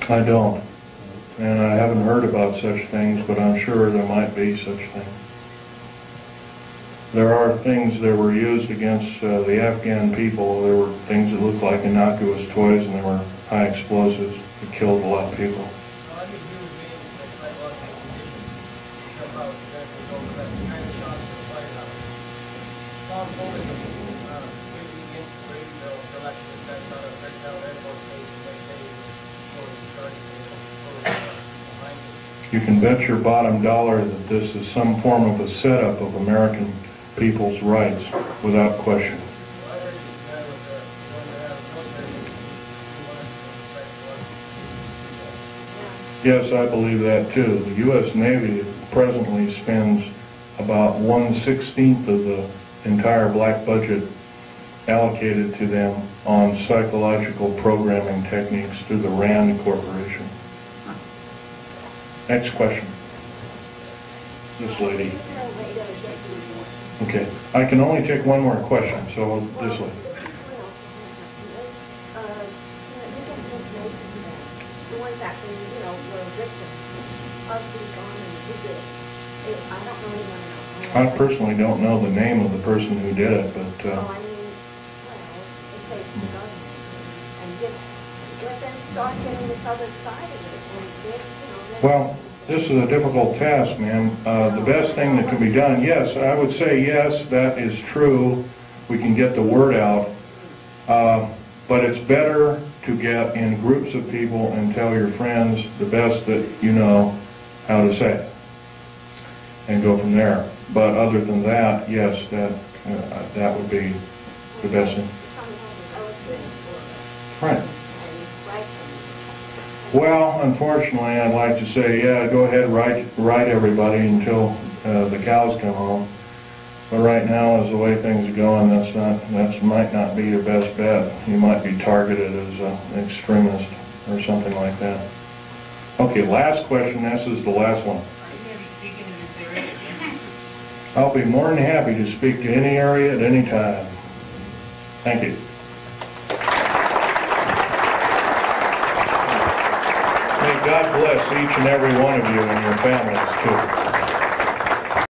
I don't. And I haven't heard about such things, but I'm sure there might be such things. There are things that were used against the Afghan people. There were things that looked like innocuous toys, and there were high explosives that killed a lot of people. You can bet your bottom dollar that this is some form of a setup of American people's rights, without question. Yes, I believe that too. The U.S. Navy presently spends about 1/16 of the entire black budget allocated to them on psychological programming techniques through the RAND Corporation. Next question. This lady. Okay. I can only take one more question, so this lady. The ones that, were victims of the bombing who did it. I don't really want to know. I personally don't know the name of the person who did it, but... it takes the government and let them start getting this other side of it. And get, Well, this is a difficult task, ma'am. The best thing that can be done, yes, I would say yes, that is true. We can get the word out. But it's better to get in groups of people and tell your friends the best that you know how to say it. And go from there. But other than that, yes, that would be the best thing. Right. Well, unfortunately, I'd like to say, yeah, go ahead, write everybody until the cows come home. But right now, as the way things are going, that might not be your best bet. You might be targeted as an extremist or something like that. Okay, last question. This is the last one. I'll be more than happy to speak to any area at any time. Thank you. May God bless each and every one of you and your families, too.